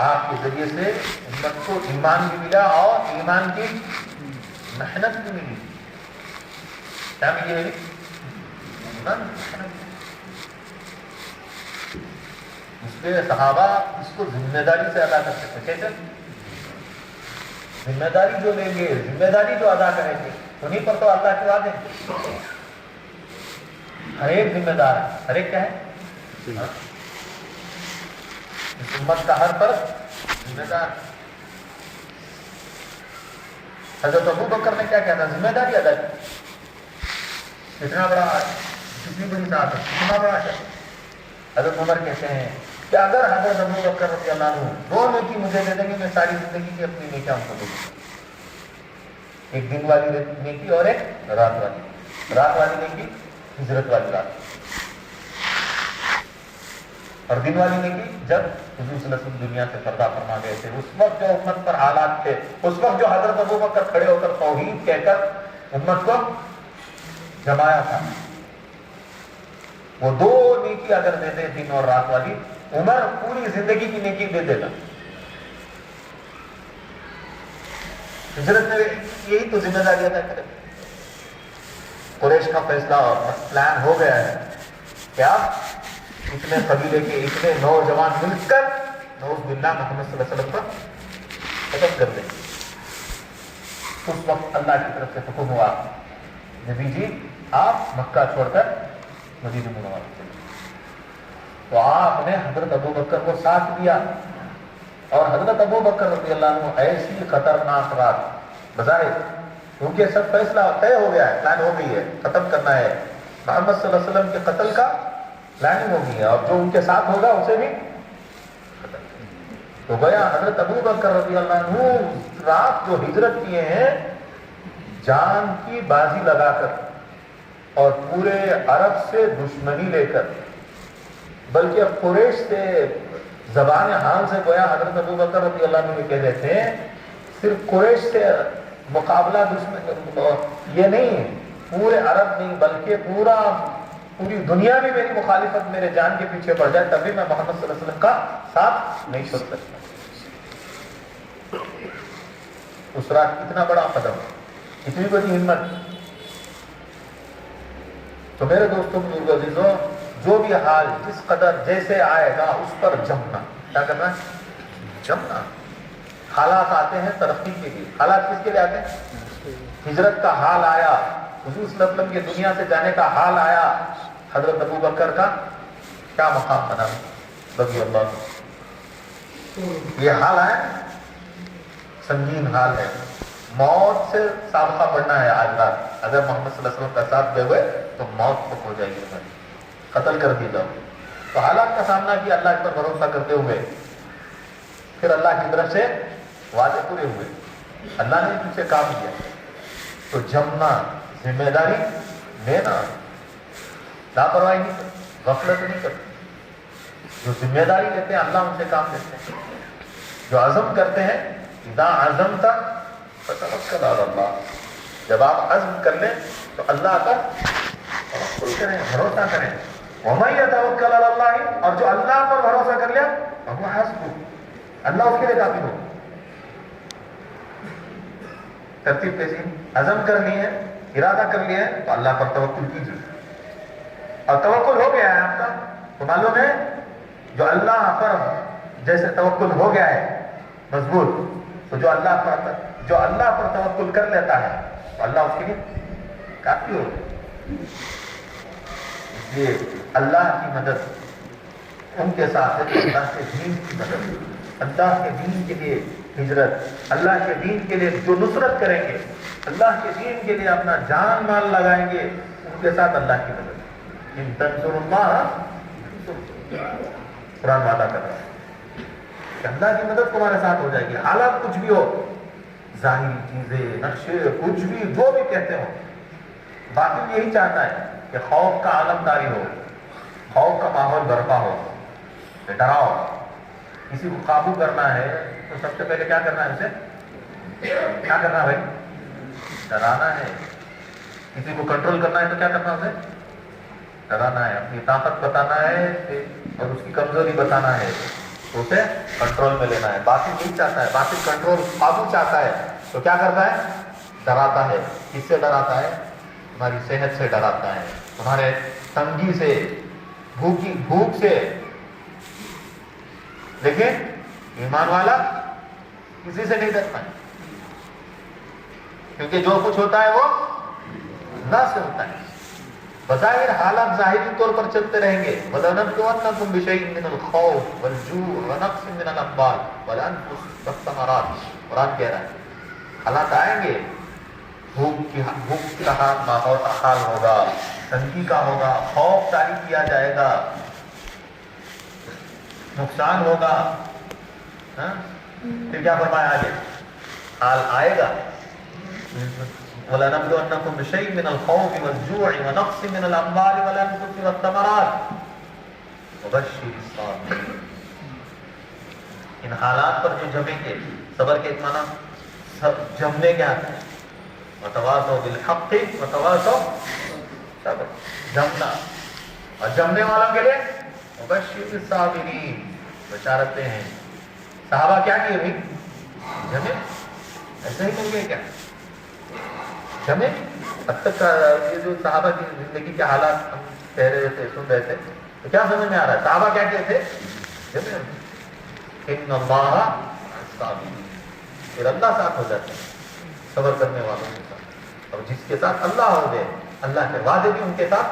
آپ کے ذریعے سے امت کو ایمان بھی ملا اور ایمان کی محنت بھی ملی. کیا ملی ہے؟ ایمان کی محنت. اس لیے صحابہ اس کو ذمہ داری سے ادا کرتے تھے. کیسے؟ ذمہ داری جو لیں گے، ذمہ داری جو ادا کریں گے، انہیں پر تو اللہ کے وعدے ہیں. ہر ایک ذمہ دار ہے، ہر ایک کیا ہے؟ اس امت کا ہر فرد ذمہ دار. حضرت ابو بکر نے کیا کہا؟ ذمہ داری ادا کی. کتنا بڑا، کتنی بڑی ذات ہے، کتنا بڑا شخص. حضرت عمر کہتے ہیں کہ اگر حضرت ابو بکر رضی اللہ عنہ دو نیکی مجھے دے دیں گے، میں ساری زندگی کی اپنی نیکیاں ان کو دے دوں گا. ایک دن والی نیکی اور ایک رات والی. رات والی نیکی ہجرت والی رات، اور دن والی نیکی جب حضور صلی اللہ علیہ وسلم دنیا سے پردہ فرما گئے تھے. اس وقت جو امت پر حالات تھے، اس وقت جو حضرت ابو بکر کھڑے ہو کر توحید کہہ کر امت کو جمایا تھا، وہ دو نیکی اگر دے دے، دن اور رات والی، عمر پوری زندگی کی نیکی دے دے گا. ہجرت میں یہی تو ذمہ داری ادا کرے. قریش کا فیصلہ اور پلان ہو گیا ہے کہ آپ اتنے قبیلے کے اتنے نوجوان مل کر نعوذ باللہ محمد صلی اللہ علیہ وسلم پر قتل کر دیں. اس وقت اللہ کی طرف سے حکم ہوا، نبی جی آپ مکہ چھوڑ کر مدینہ منورہ چلے. تو آپ نے حضرت ابو بکر کو ساتھ دیا، اور حضرت ابو بکر رضی اللہ عنہ ایسی خطرناک رات بظاہر، کیونکہ سب فیصلہ طے ہو گیا ہے، پلان ہو گئی ہے، ختم کرنا ہے محمد صلی اللہ علیہ وسلم کے قتل کا پلاننگ ہو گئی ہے، اور جو ان کے ساتھ ہوگا اسے بھی ختم. تو گیا حضرت ابو بکر رضی اللہ عنہ رات جو ہجرت کیے ہیں، جان کی بازی لگا کر اور پورے عرب سے دشمنی لے کر، بلکہ قریش سے زبان حال سے گویا حضرت ابو بکر رضی اللہ عنہ کہہ رہے تھے صرف قریش سے مقابلہ دشمن یہ نہیں، پورے عرب نہیں بلکہ پوری دنیا بھی میری مخالفت میرے جان کے پیچھے پڑ جائے تب بھی میں محمد صلی اللہ علیہ وسلم کا ساتھ نہیں چھوڑ سکتا. اس رات کتنا بڑا قدم، اتنی بڑی ہمت. تو میرے دوستوں، بزرگوں، عزیزوں، جو بھی حال جس قدر جیسے آئے گا اس پر جمنا. کیا کرنا ہے؟ جمنا. حالات آتے ہیں ترقی کے لیے. حالات کس کے لیے آتے ہیں؟ ہجرت کا حال آیا، حضور صلی اللہ علیہ وسلم کے دنیا سے جانے کا حال آیا. حضرت ابو بکر کا کیا مقام بنا رضی اللہ عنہ. یہ حال ہے، سنگین حال ہے. موت سے سابقہ پڑھنا ہے آج رات. اگر محمد صلی اللہ علیہ وسلم کا ساتھ دے ہوئے تو موت ہو جائے گی، قتل کر دیے جاؤ. تو حالات کا سامنا کیا اللہ پر بھروسہ کرتے ہوئے، پھر اللہ کی طرف سے وعدے پورے ہوئے، اللہ نے پیچھے کام کیا. تو جمنا، ذمہ داری لینا. لاپرواہی نہیں کرتے، غفلت نہیں کرتے. جو ذمہ داری لیتے ہیں اللہ ان سے کام لیتے ہیں. جو عزم کرتے ہیں اذا عزمت فتوکل علی اللہ، جب آپ عزم کر لیں تو اللہ کا توکل کریں، بھروسہ کریں. ومن یتوکل علی اللہ، اور جو اللہ پر بھروسہ کر لیا فهو حسبہ، اللہ اس کے لیے کافی ہو. ترتیب کیسی؟ عزم کر لی ہے، ارادہ کر لیا ہے تو اللہ پر توکل کیجیے. اور توکل ہو گیا ہے آپ کا تو معلوم ہے جو اللہ پر جیسے توکل ہو گیا ہے مضبوط، تو جو اللہ پر توکل کر لیتا ہے تو اللہ اس کے لیے کافی ہو. اس لیے اللہ کی مدد ان کے ساتھ ہے، اللہ کے دین کی مدد، اللہ کے دین کے لیے ہجرت، اللہ کے دین کے لیے جو نصرت کریں گے، اللہ کے دین کے لیے اپنا جان مال لگائیں گے، ان کے ساتھ اللہ کی مدد. ان تنصروا اللہ قرآن وعدہ کر رہا ہے کہ اللہ کی مدد تمہارے ساتھ ہو جائے گی. حالات کچھ بھی ہو، ظاہری چیزیں، نقشے، کچھ بھی جو بھی کہتے ہو، باطل یہی چاہتا ہے کہ خوف کا عالم طاری ہو، خوف کا ماحول برپا ہو، ڈراؤ. کسی کو قابو کرنا ہے تو سب سے پہلے کیا کرنا ہے؟ اسے کیا کرنا ہے بھائی؟ ڈرانا ہے. کسی کو کنٹرول کرنا ہے تو کیا کرنا ہے؟ اسے ڈرانا ہے، اپنی طاقت بتانا ہے اور اس کی کمزوری بتانا ہے تو اسے کنٹرول میں لینا ہے. باطل نہیں چاہتا ہے، باطل کنٹرول قابو چاہتا ہے تو کیا کرتا ہے؟ ڈراتا ہے. کس سے ڈراتا ہے؟ تمہاری صحت سے ڈراتا ہے، تمہارے تنگی سے، بھوک سے. لیکن ایمان والا کسی سے نہیں ڈرتا ہے، کیونکہ جو کچھ ہوتا ہے وہ اللہ سے ہوتا ہے. بظاہر حالات ظاہری طور پر چلتے رہیں گے. وَلَنَبْلُوَنَّكُمْ بِشَيْءٍ مِّنَ الْخَوْفِ وَالْجُوعِ وَنَقْصٍ مِّنَ الْأَمْوَالِ وَالْأَنفُسِ وَالثَّمَرَاتِ. قرآن کہہ رہا ہے حالات آئیں گے، بھوک کا حال ہوگا، تنگی کا ہوگا، خوف طاری کیا جائے گا، نقصان ہوگا. پھر کیا فرمایا آگے؟ حال آئے گا. وَلَنَبْلُوَنَّكُمْ بِشَيْءٍ مِّنَ الْخَوْفِ وَالْجُوعِ وَنَقْصٍ مِّنَ الْأَمْوَالِ وَالْأَنفُسِ وَالثَّمَرَاتِ وَبَشِّرِ الصَّابِرِينَ. ان حالات پر جو جمیں گے، صبر کے ایک معنی جمنے کے آتا ہے، وَتَوَاصَوْا بِالْحَقِّ وَتَوَاصَوْا صبر، جمنا. اور جمنے والوں کے لیے وَبَشِّرِ الصَّابِرِينَ، بشارتیں ہیں. صحابہ کیا کیے بھائی؟ جمے. ایسے ہی مل گئے کیا؟ جمے. اب تک یہ جو صحابہ کی زندگی کے حالات ہم کہہ رہے تھے، سن رہے تھے، تو کیا سمجھ میں آ رہا ہے؟ صحابہ کیا کہتے تھے؟ جمے. ان اللہ الصابرین، پھر اللہ ساتھ ہو جاتے ہیں صبر کرنے والوں کے ساتھ. اور جس کے ساتھ اللہ ہو گئے، اللہ کے وعدے بھی ان کے ساتھ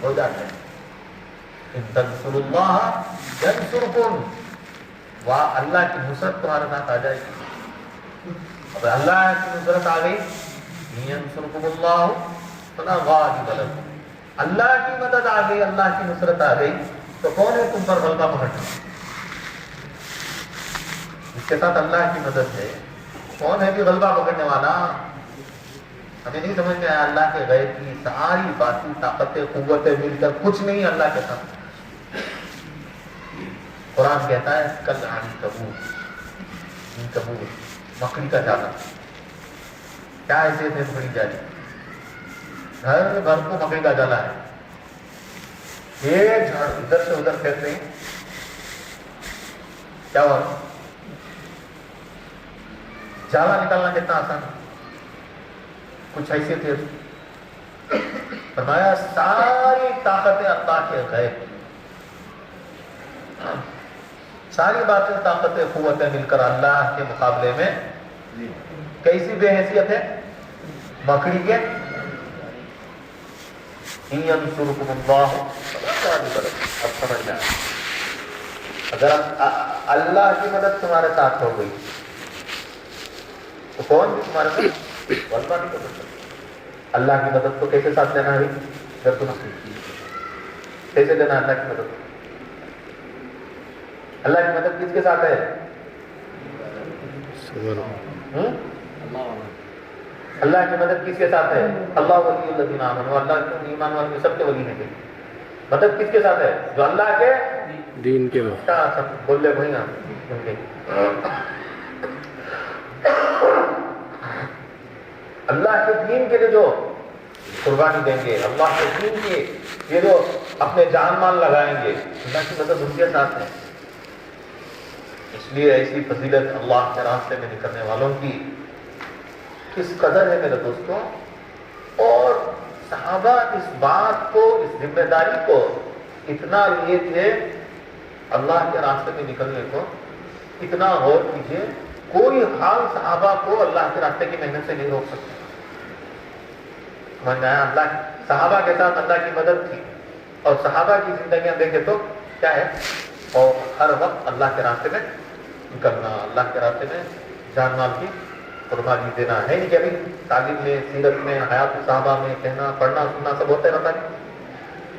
ہو جاتے ہیں. ان تنصروا اللہ ینصرکم، اللہ کی نصرت تمہارے ساتھ آ جائے گی. اب اللہ کی نصرت آ گئی، ینصرکم اللہ فلا غالب لکم، اللہ کی مدد آ گئی، اللہ کی نصرت آ گئی تو کون ہے تم پر غلبہ پکڑنا؟ اس کے ساتھ اللہ کی مدد ہے، کون ہے بھی غلبہ پکڑنے والا؟ ہمیں نہیں سمجھ میں آیا. اللہ کے غیب کی ساری باطل طاقتیں، قوتیں مل کر کچھ نہیں اللہ کے ساتھ. قرآن کہتا ہے کل عنکبوت، مکڑی کا جالا. کیا ایسے تھے مکڑی جالی؟ گھر گھر کو مکڑی کا جالا ہے. ایک جھاڑ ادھر سے ادھر پھیر رہی، کیا ہوا؟ جالا نکالنا کتنا آسان ہے. کچھ ایسے تھے. فرمایا ساری طاقتیں اللہ کے غیب، ساری باتیں طاقتیں قوتیں مل کر اللہ کے مقابلے میں کیسی بے حیثیت ہے مکڑی کے. ینصرکم اللہ فلا غالب لکم. اب سمجھ میں اگر اللہ کی مدد تمہارے ساتھ ہو گئی تو کون بھی تمہارے ساتھ غلبہ نہیں کر سکتا. اللہ کی مدد کو کیسے ساتھ لینا ہے؟ جب تم کیسے لینا اللہ کی مدد؟ اللہ کی مدد کس کے ساتھ ہے؟ اللہ کی مدد کس کے ساتھ ہے؟ اللہ ولی الذین آمنوا، اللہ کے ایمان والے سب کے ولی ہیں. مدد کس کے ساتھ ہے؟ جو اللہ کے دین کے وقت سب بول لے وہی نا اللہ کے دین کے لیے جو قربانی دیں گے، اللہ کے دین کے یہ جو اپنے جان مال لگائیں گے، اللہ کی مدد ان کے ساتھ ہے۔ اس لیے ایسی فضیلت اللہ کے راستے میں نکلنے والوں کی کس قدر ہے میرے دوستوں، اور صحابہ اس بات کو، اس ذمہ داری کو اتنا لیے تھے اللہ کے راستے میں نکلنے کو۔ اتنا غور کیجیے، کوئی حال صحابہ کو اللہ کے راستے کی محنت سے نہیں روک سکتا۔ سمجھ میں آیا؟ اللہ صحابہ کے ساتھ اللہ کی مدد تھی، اور صحابہ کی زندگیاں دیکھے تو کیا ہے، اور ہر وقت اللہ کے راستے میں نکلنا، اللہ کے راستے میں جان مال کی قربانی دینا ہے۔ نہیں کہ ابھی تعلیم میں، سیرت میں، حیات صحابہ میں کہنا، پڑھنا، سننا سب ہوتا رہتا ہے،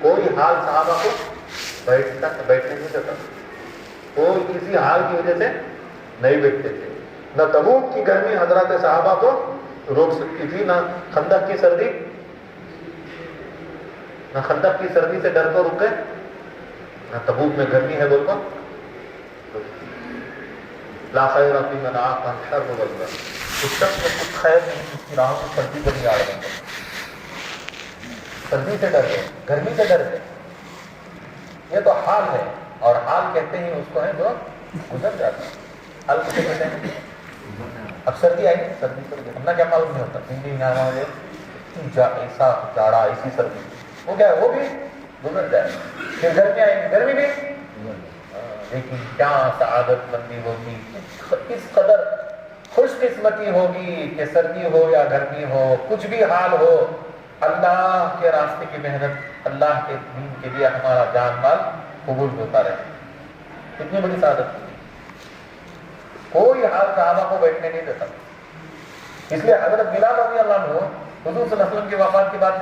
کوئی حال صحابہ کو بیٹھنے نہیں دیتا، کوئی کسی حال کی وجہ سے نہیں بیٹھتے تھے۔ نہ تبوک کی گرمی حضرات صحابہ کو روک سکتی تھی، نہ خندق کی سردی، نہ خندق کی سردی سے ڈر کو رکے، نہ تبوک میں گرمی ہے بول کو لا خیر فی من عاق عن شر والبر، اس شخص میں کچھ خیر نہیں جس کی راہوں میں سردی کو نہیں آ رہے ہیں۔ سردی سے ڈر گئے، گرمی سے ڈر گئے، یہ تو حال ہے، اور حال کہتے ہیں اس کو ہے جو گزر جاتا ہے۔ حال کسے کہتے ہیں؟ اب سردی آئی، سردی ہمنا کیا معلوم نہیں ہوتا، دن ایسا جاڑا، ایسی سردی، وہ کیا ہے، وہ بھی گزر جائے۔ پھر گرمی آئے گی، گرمی بھی، لیکن کیا سعادت مندی ہوگی، کس قدر خوش قسمتی ہوگی کہ سردی ہو یا گرمی ہو، کچھ بھی حال ہو، اللہ کے راستے کی محنت، اللہ کے دین کے لیے ہمارا جان مال قبول ہوتا رہے۔ کتنی بڑی سعادت ہوگی، کوئی حال صحابہ کو بیٹھنے نہیں دیتا۔ اس لیے حضرت بلال رضی اللہ عنہ حضور صلی اللہ علیہ وسلم کی وفات کے بعد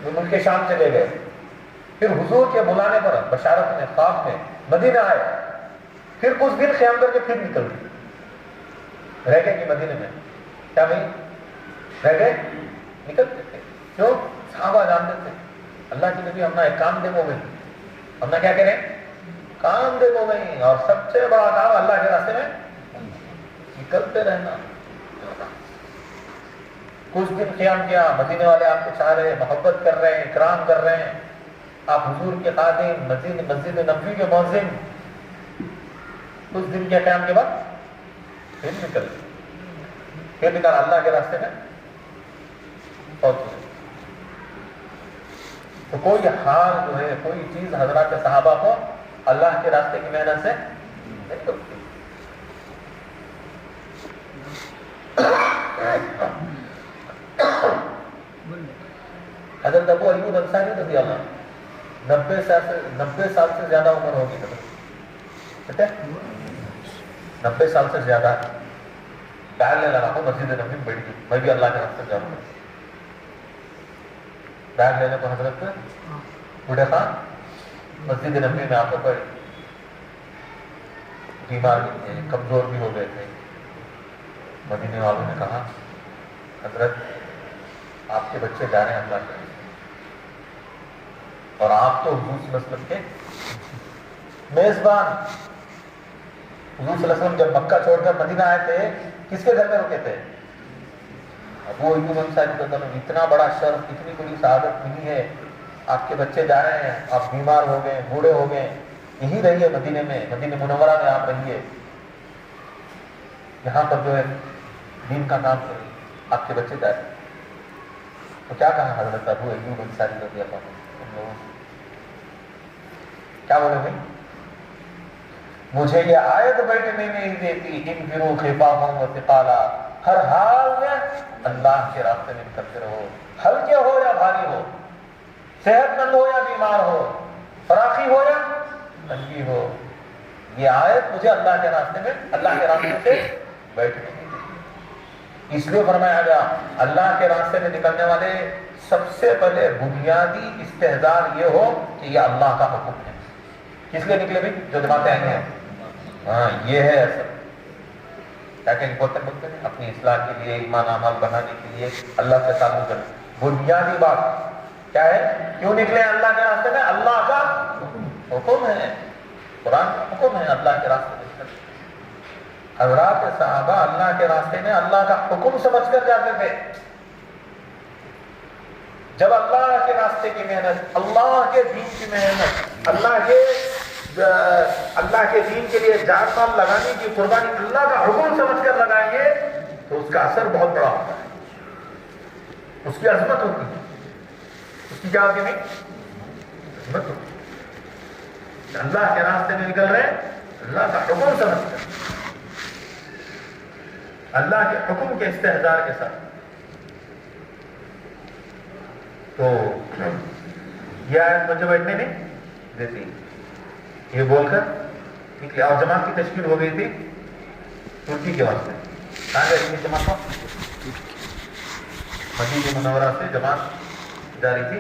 ملک شام چلے گئے، پھر حضور کے بلانے پر بشارت میں، خواب میں مدینہ آئے، پھر کچھ دن قیام کر کے پھر نکل گئے، رہ گئے کہ مدینے میں، کیا بھائی رہ گئے، نکل گئے تھے۔ کیوں؟ صحابہ جانتے تھے اللہ کی نبی ہمنا ایک کام دے وہ نہیں، ہمنا کیا کریں، کام دے وہ نہیں، اور سب سے بڑا کام اللہ کے راستے میں نکلتے رہنا۔ کچھ دن قیام کیا، مدینے والے آپ کو چاہ رہے ہیں، محبت کر رہے ہیں، اکرام کر رہے ہیں، آپ حضور کے خادم، مسجد نبوی کے مؤذن، کچھ دن کے قیام کے بعد پھر نکل اللہ کے راستے میں پہنچ گئے۔ تو کوئی حال جو ہے، کوئی چیز حضرات صحابہ کو اللہ کے راستے کی محنت سے نہیں روکتی۔ حضرت ابو ایوب انصاری رضی اللہ عنہ 90 سال سے زیادہ عمر ہوگی، 90 سال سے زیادہ، بیان لے لگا ہوں مسجد نبی میں بیٹھ گئی، میں بھی اللہ کے راستے جا رہا ہوں۔ بیان لینے کو حضرت بوڑھے خان مسجد نبی میں آپ کو کوئی بیمار بھی تھے، کمزور بھی ہو گئے تھے۔ مدینے والوں نے کہا حضرت آپ کے بچے جا رہے ہیں اللہ کے، اور آپ تو حضور صلی اللہ علیہ وسلم کے میزبان۔ حضور صلی اللہ علیہ وسلم جب مکہ چھوڑ کر مدینہ آئے تھے، کس کے گھر میں رکے تھے؟ ابو ایوب انصاری رضی اللہ عنہ۔ اتنا بڑا شرف، اتنی بڑی سعادت ملی ہے، آپ کے بچے جا رہے ہیں، آپ بیمار ہو گئے، بوڑھے ہو گئے، یہی رہیے مدینے میں، مدینہ منورہ میں آپ رہیے، یہاں پر جو ہے دین کا کام کریں، آپ کے بچے جا رہے ہیں۔ تو کیا کہا حضرت ابو ایوب انصاری رضی اللہ عنہ؟ کیا بولے بھائی؟ مجھے یہ آیت بیٹھنے نہیں دیتی، انفروا خفافا وثقالا، ہر حال میں اللہ کے راستے میں نکلتے رہو، ہلکے ہو یا بھاری ہو، صحت مند ہو یا بیمار ہو، فراخی ہو یا تنگی ہو۔ یہ آیت مجھے اللہ کے راستے میں، اللہ کے راستے سے بیٹھنے نہیں دیتی۔ اس لیے فرمایا گیا اللہ کے راستے میں نکلنے والے سب سے پہلے بنیادی استحضار یہ ہو کہ یہ اللہ کا حکم ہے۔ کس لیے نکلے بھی؟ جو جماعتیں آئی ہیں، ہاں یہ ہے اصل کیا کہ بولتے ہیں اپنی اصلاح کے لیے، ایمان اعمال بنانے کے لیے، اللہ سے تعلق کرنے۔ بنیادی بات کیا ہے؟ کیوں نکلے اللہ کے راستے میں؟ اللہ کا حکم ہے، قرآن کا حکم ہے اللہ کے راستے میں۔ حضرات صحابہ اللہ کے راستے میں اللہ کا حکم سمجھ کر جاتے تھے۔ جب اللہ کے راستے کی محنت، اللہ کے دین کی محنت، اللہ کے دین کے لیے جان مال لگانے کی قربانی اللہ کا حکم سمجھ کر لگائیں گے تو اس کا اثر بہت بڑا ہوتا ہے، اس کی عظمت ہوتی ہے۔ اس کی کیا ہوتی ہے؟ عظمت ہوتی ہے۔ اللہ کے راستے میں نکل رہے ہیں اللہ کا حکم سمجھ کر، اللہ کے حکم کے استحضار کے ساتھ۔ تو یہ آیت مجھے بیٹھنے نہیں دیتی، یہ بول کر نکلے۔ اور جماعت کی تشکیل ہو گئی تھی ترکی کے واسطے، کہاں گئی جماعت کو؟ مدینہ منورہ سے جماعت جاری تھی،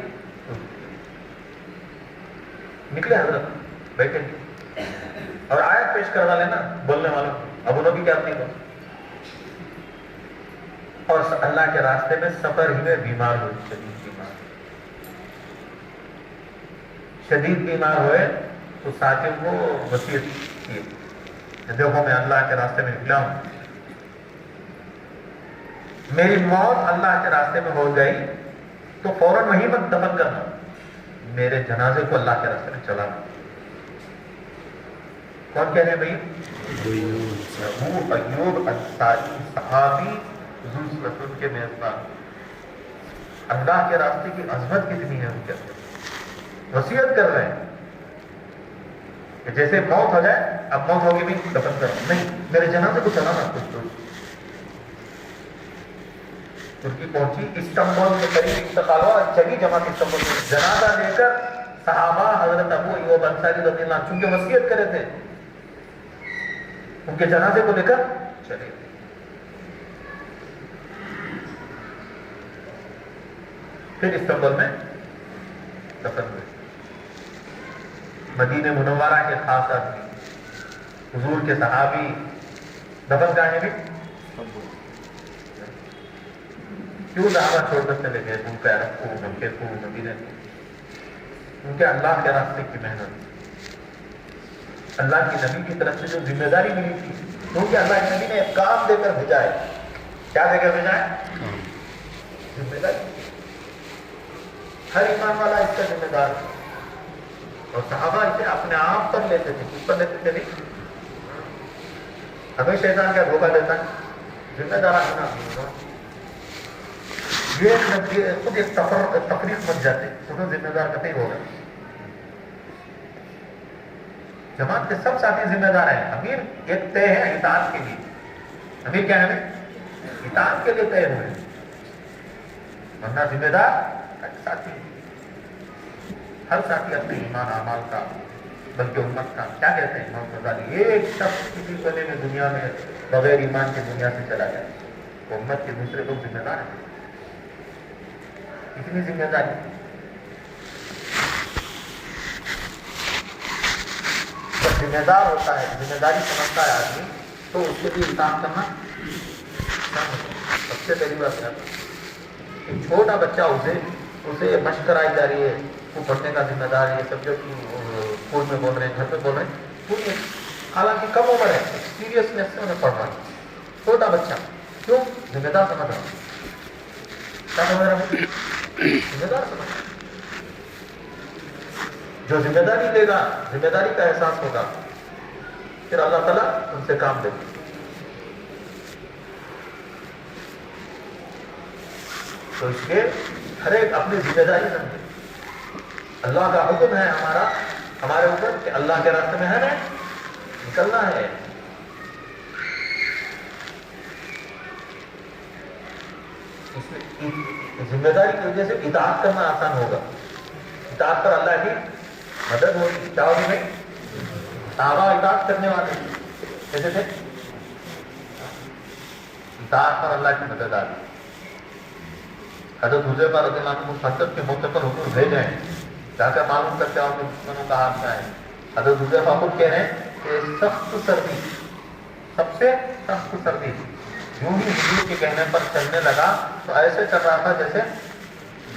نکلے حضرت بیٹھے اور آیت پیش کروا لینا بولنے والوں، ابو نبی کیا اپنی کو، اور اللہ کے راستے میں سفر ہی میں بیمار ہوئے، شدید بیمار ہوئے تو ساتھیوں کو وصیت کی، دیکھو میں اللہ کے راستے میں نکلا ہوں، میری موت اللہ کے راستے میں ہو گئی تو فوراً وہیں مت دفن کرنا، میرے جنازے کو اللہ کے راستے میں چلانا۔ کون کہہ رہے ہیں بھائی؟ ابو ایوب انصاری صحابی حضور صلی اللہ علیہ وسلم کے میزبان۔ اللہ کے راستے کی عظمت کتنی ہے ان کے اندر، وصیت کر رہے ہیں کہ جیسے موت ہو جائے، اب موت ہوگی بھی دفن کرو، نہیں میرے جنازے کو چلانا کچھ تو۔ ترکی پہنچی، استنبول کے قریب انتقال ہوا، چلی جماعت استنبول میں، جنازہ لے کر صحابہ حضرت ابو ایوب انصاری رضی اللہ عنہ چونکہ وصیت کرے تھے ان کے جنازے کو لے کر چلے، پھر استنبول میں دفن ہوئے۔ مدینہ منورہ کے خاص آدمی، حضور کے صحابی، دفن کہاں بھی کیوں صحابہ چھوڑ کر چلے گئے؟ ان کے عرب کو، مکے کو، مدینہ کو، ان کے اللہ کے راستے کی محنت، اللہ کی نبی کی طرف سے جو ذمہ داری ملی تھی، کیونکہ اللہ کے نبی نے ایک کام دے کر بھیجا ہے۔ کیا دے کر بھیجا ہے؟ ذمہ داری۔ ہر ایمان والا اس کا ذمہ دار ہے، اور صحابہ اسے اپنے آپ پر لیتے تھے، کس پر لیتے تھے؟ نہیں ہمیں شیطان کا دھوکہ دیتا ہے، ذمہ دار ہونا، یہ خود ایک تفریق بن جاتے، خود ذمہ دار کتنے ہوگا۔ جماعت کے سب ساتھی ذمہ دار ہیں، امیر ایک طے ہے اطاعت کے لیے، امیر کیا ہے؟ اطاعت کے لیے طے ہوئے، ورنہ ذمہ دار ساتھی، ہر ساتھی اپنے ایمان اعمال کا بلکہ امت کا۔ کیا کہتے ہیں امام غزالی؟ ایک شخص کسی کونے میں دنیا میں بغیر ایمان کی دنیا سے چلا جائے تو امت کے دوسرے لوگ ذمہ دار ہیں، اتنی ذمہ داری۔ جب ذمہ دار ہوتا ہے، ذمہ داری سمجھتا ہے آدمی، تو اس کے لیے کام کرنا سب سے پہلی بات ہے۔ ایک چھوٹا بچہ اسے مشق کرائی جا رہی ہے، وہ پڑھنے کا ذمہ دار ہے، سبجیکٹ اسکول میں بول رہے ہیں، گھر پہ بول رہے ہیں، حالانکہ کم عمر ہے، سیریسنیس سے انہیں پڑھ رہا ہے، چھوٹا بچہ، کیوں؟ ذمہ دار سمجھ رہا ہے، کیا سمجھ رہا ہے؟ ذمہ دار سمجھ رہا ہے۔ جو ذمہ داری لے گا، ذمہ داری کا احساس ہوگا، پھر اللہ تعالیٰ ان سے کام لے گا۔ تو اس لیے ہر ایک اپنی ذمہ داری سمجھے۔ اللہ کا حکم ہے ہمارے اوپر کہ اللہ کے راستے میں ہے نا نکلنا ہے۔ ذمہ داری کی وجہ سے اطاعت کرنا آسان ہوگا، اطاعت پر اللہ کی مدد ہوگی۔ کیا ہوگی بھائی؟ صحابہ اطاعت کرنے والے کیسے تھے؟ اطاعت پر اللہ کی مدد آ گئی۔ حضرت حذیفہ رضی اللہ عنہ خندق کے موقع پر حضور بھیجے ہیں، جا کر معلوم کرتے ہیں ان کے دشمنوں کا حال کیا ہے۔ حضرت حذیفہ خود کہہ رہے ہیں کہ سخت سردی، سب سے سخت سردی، یوں ہی حضور کے کہنے پر چلنے لگا تو ایسے چل رہا تھا جیسے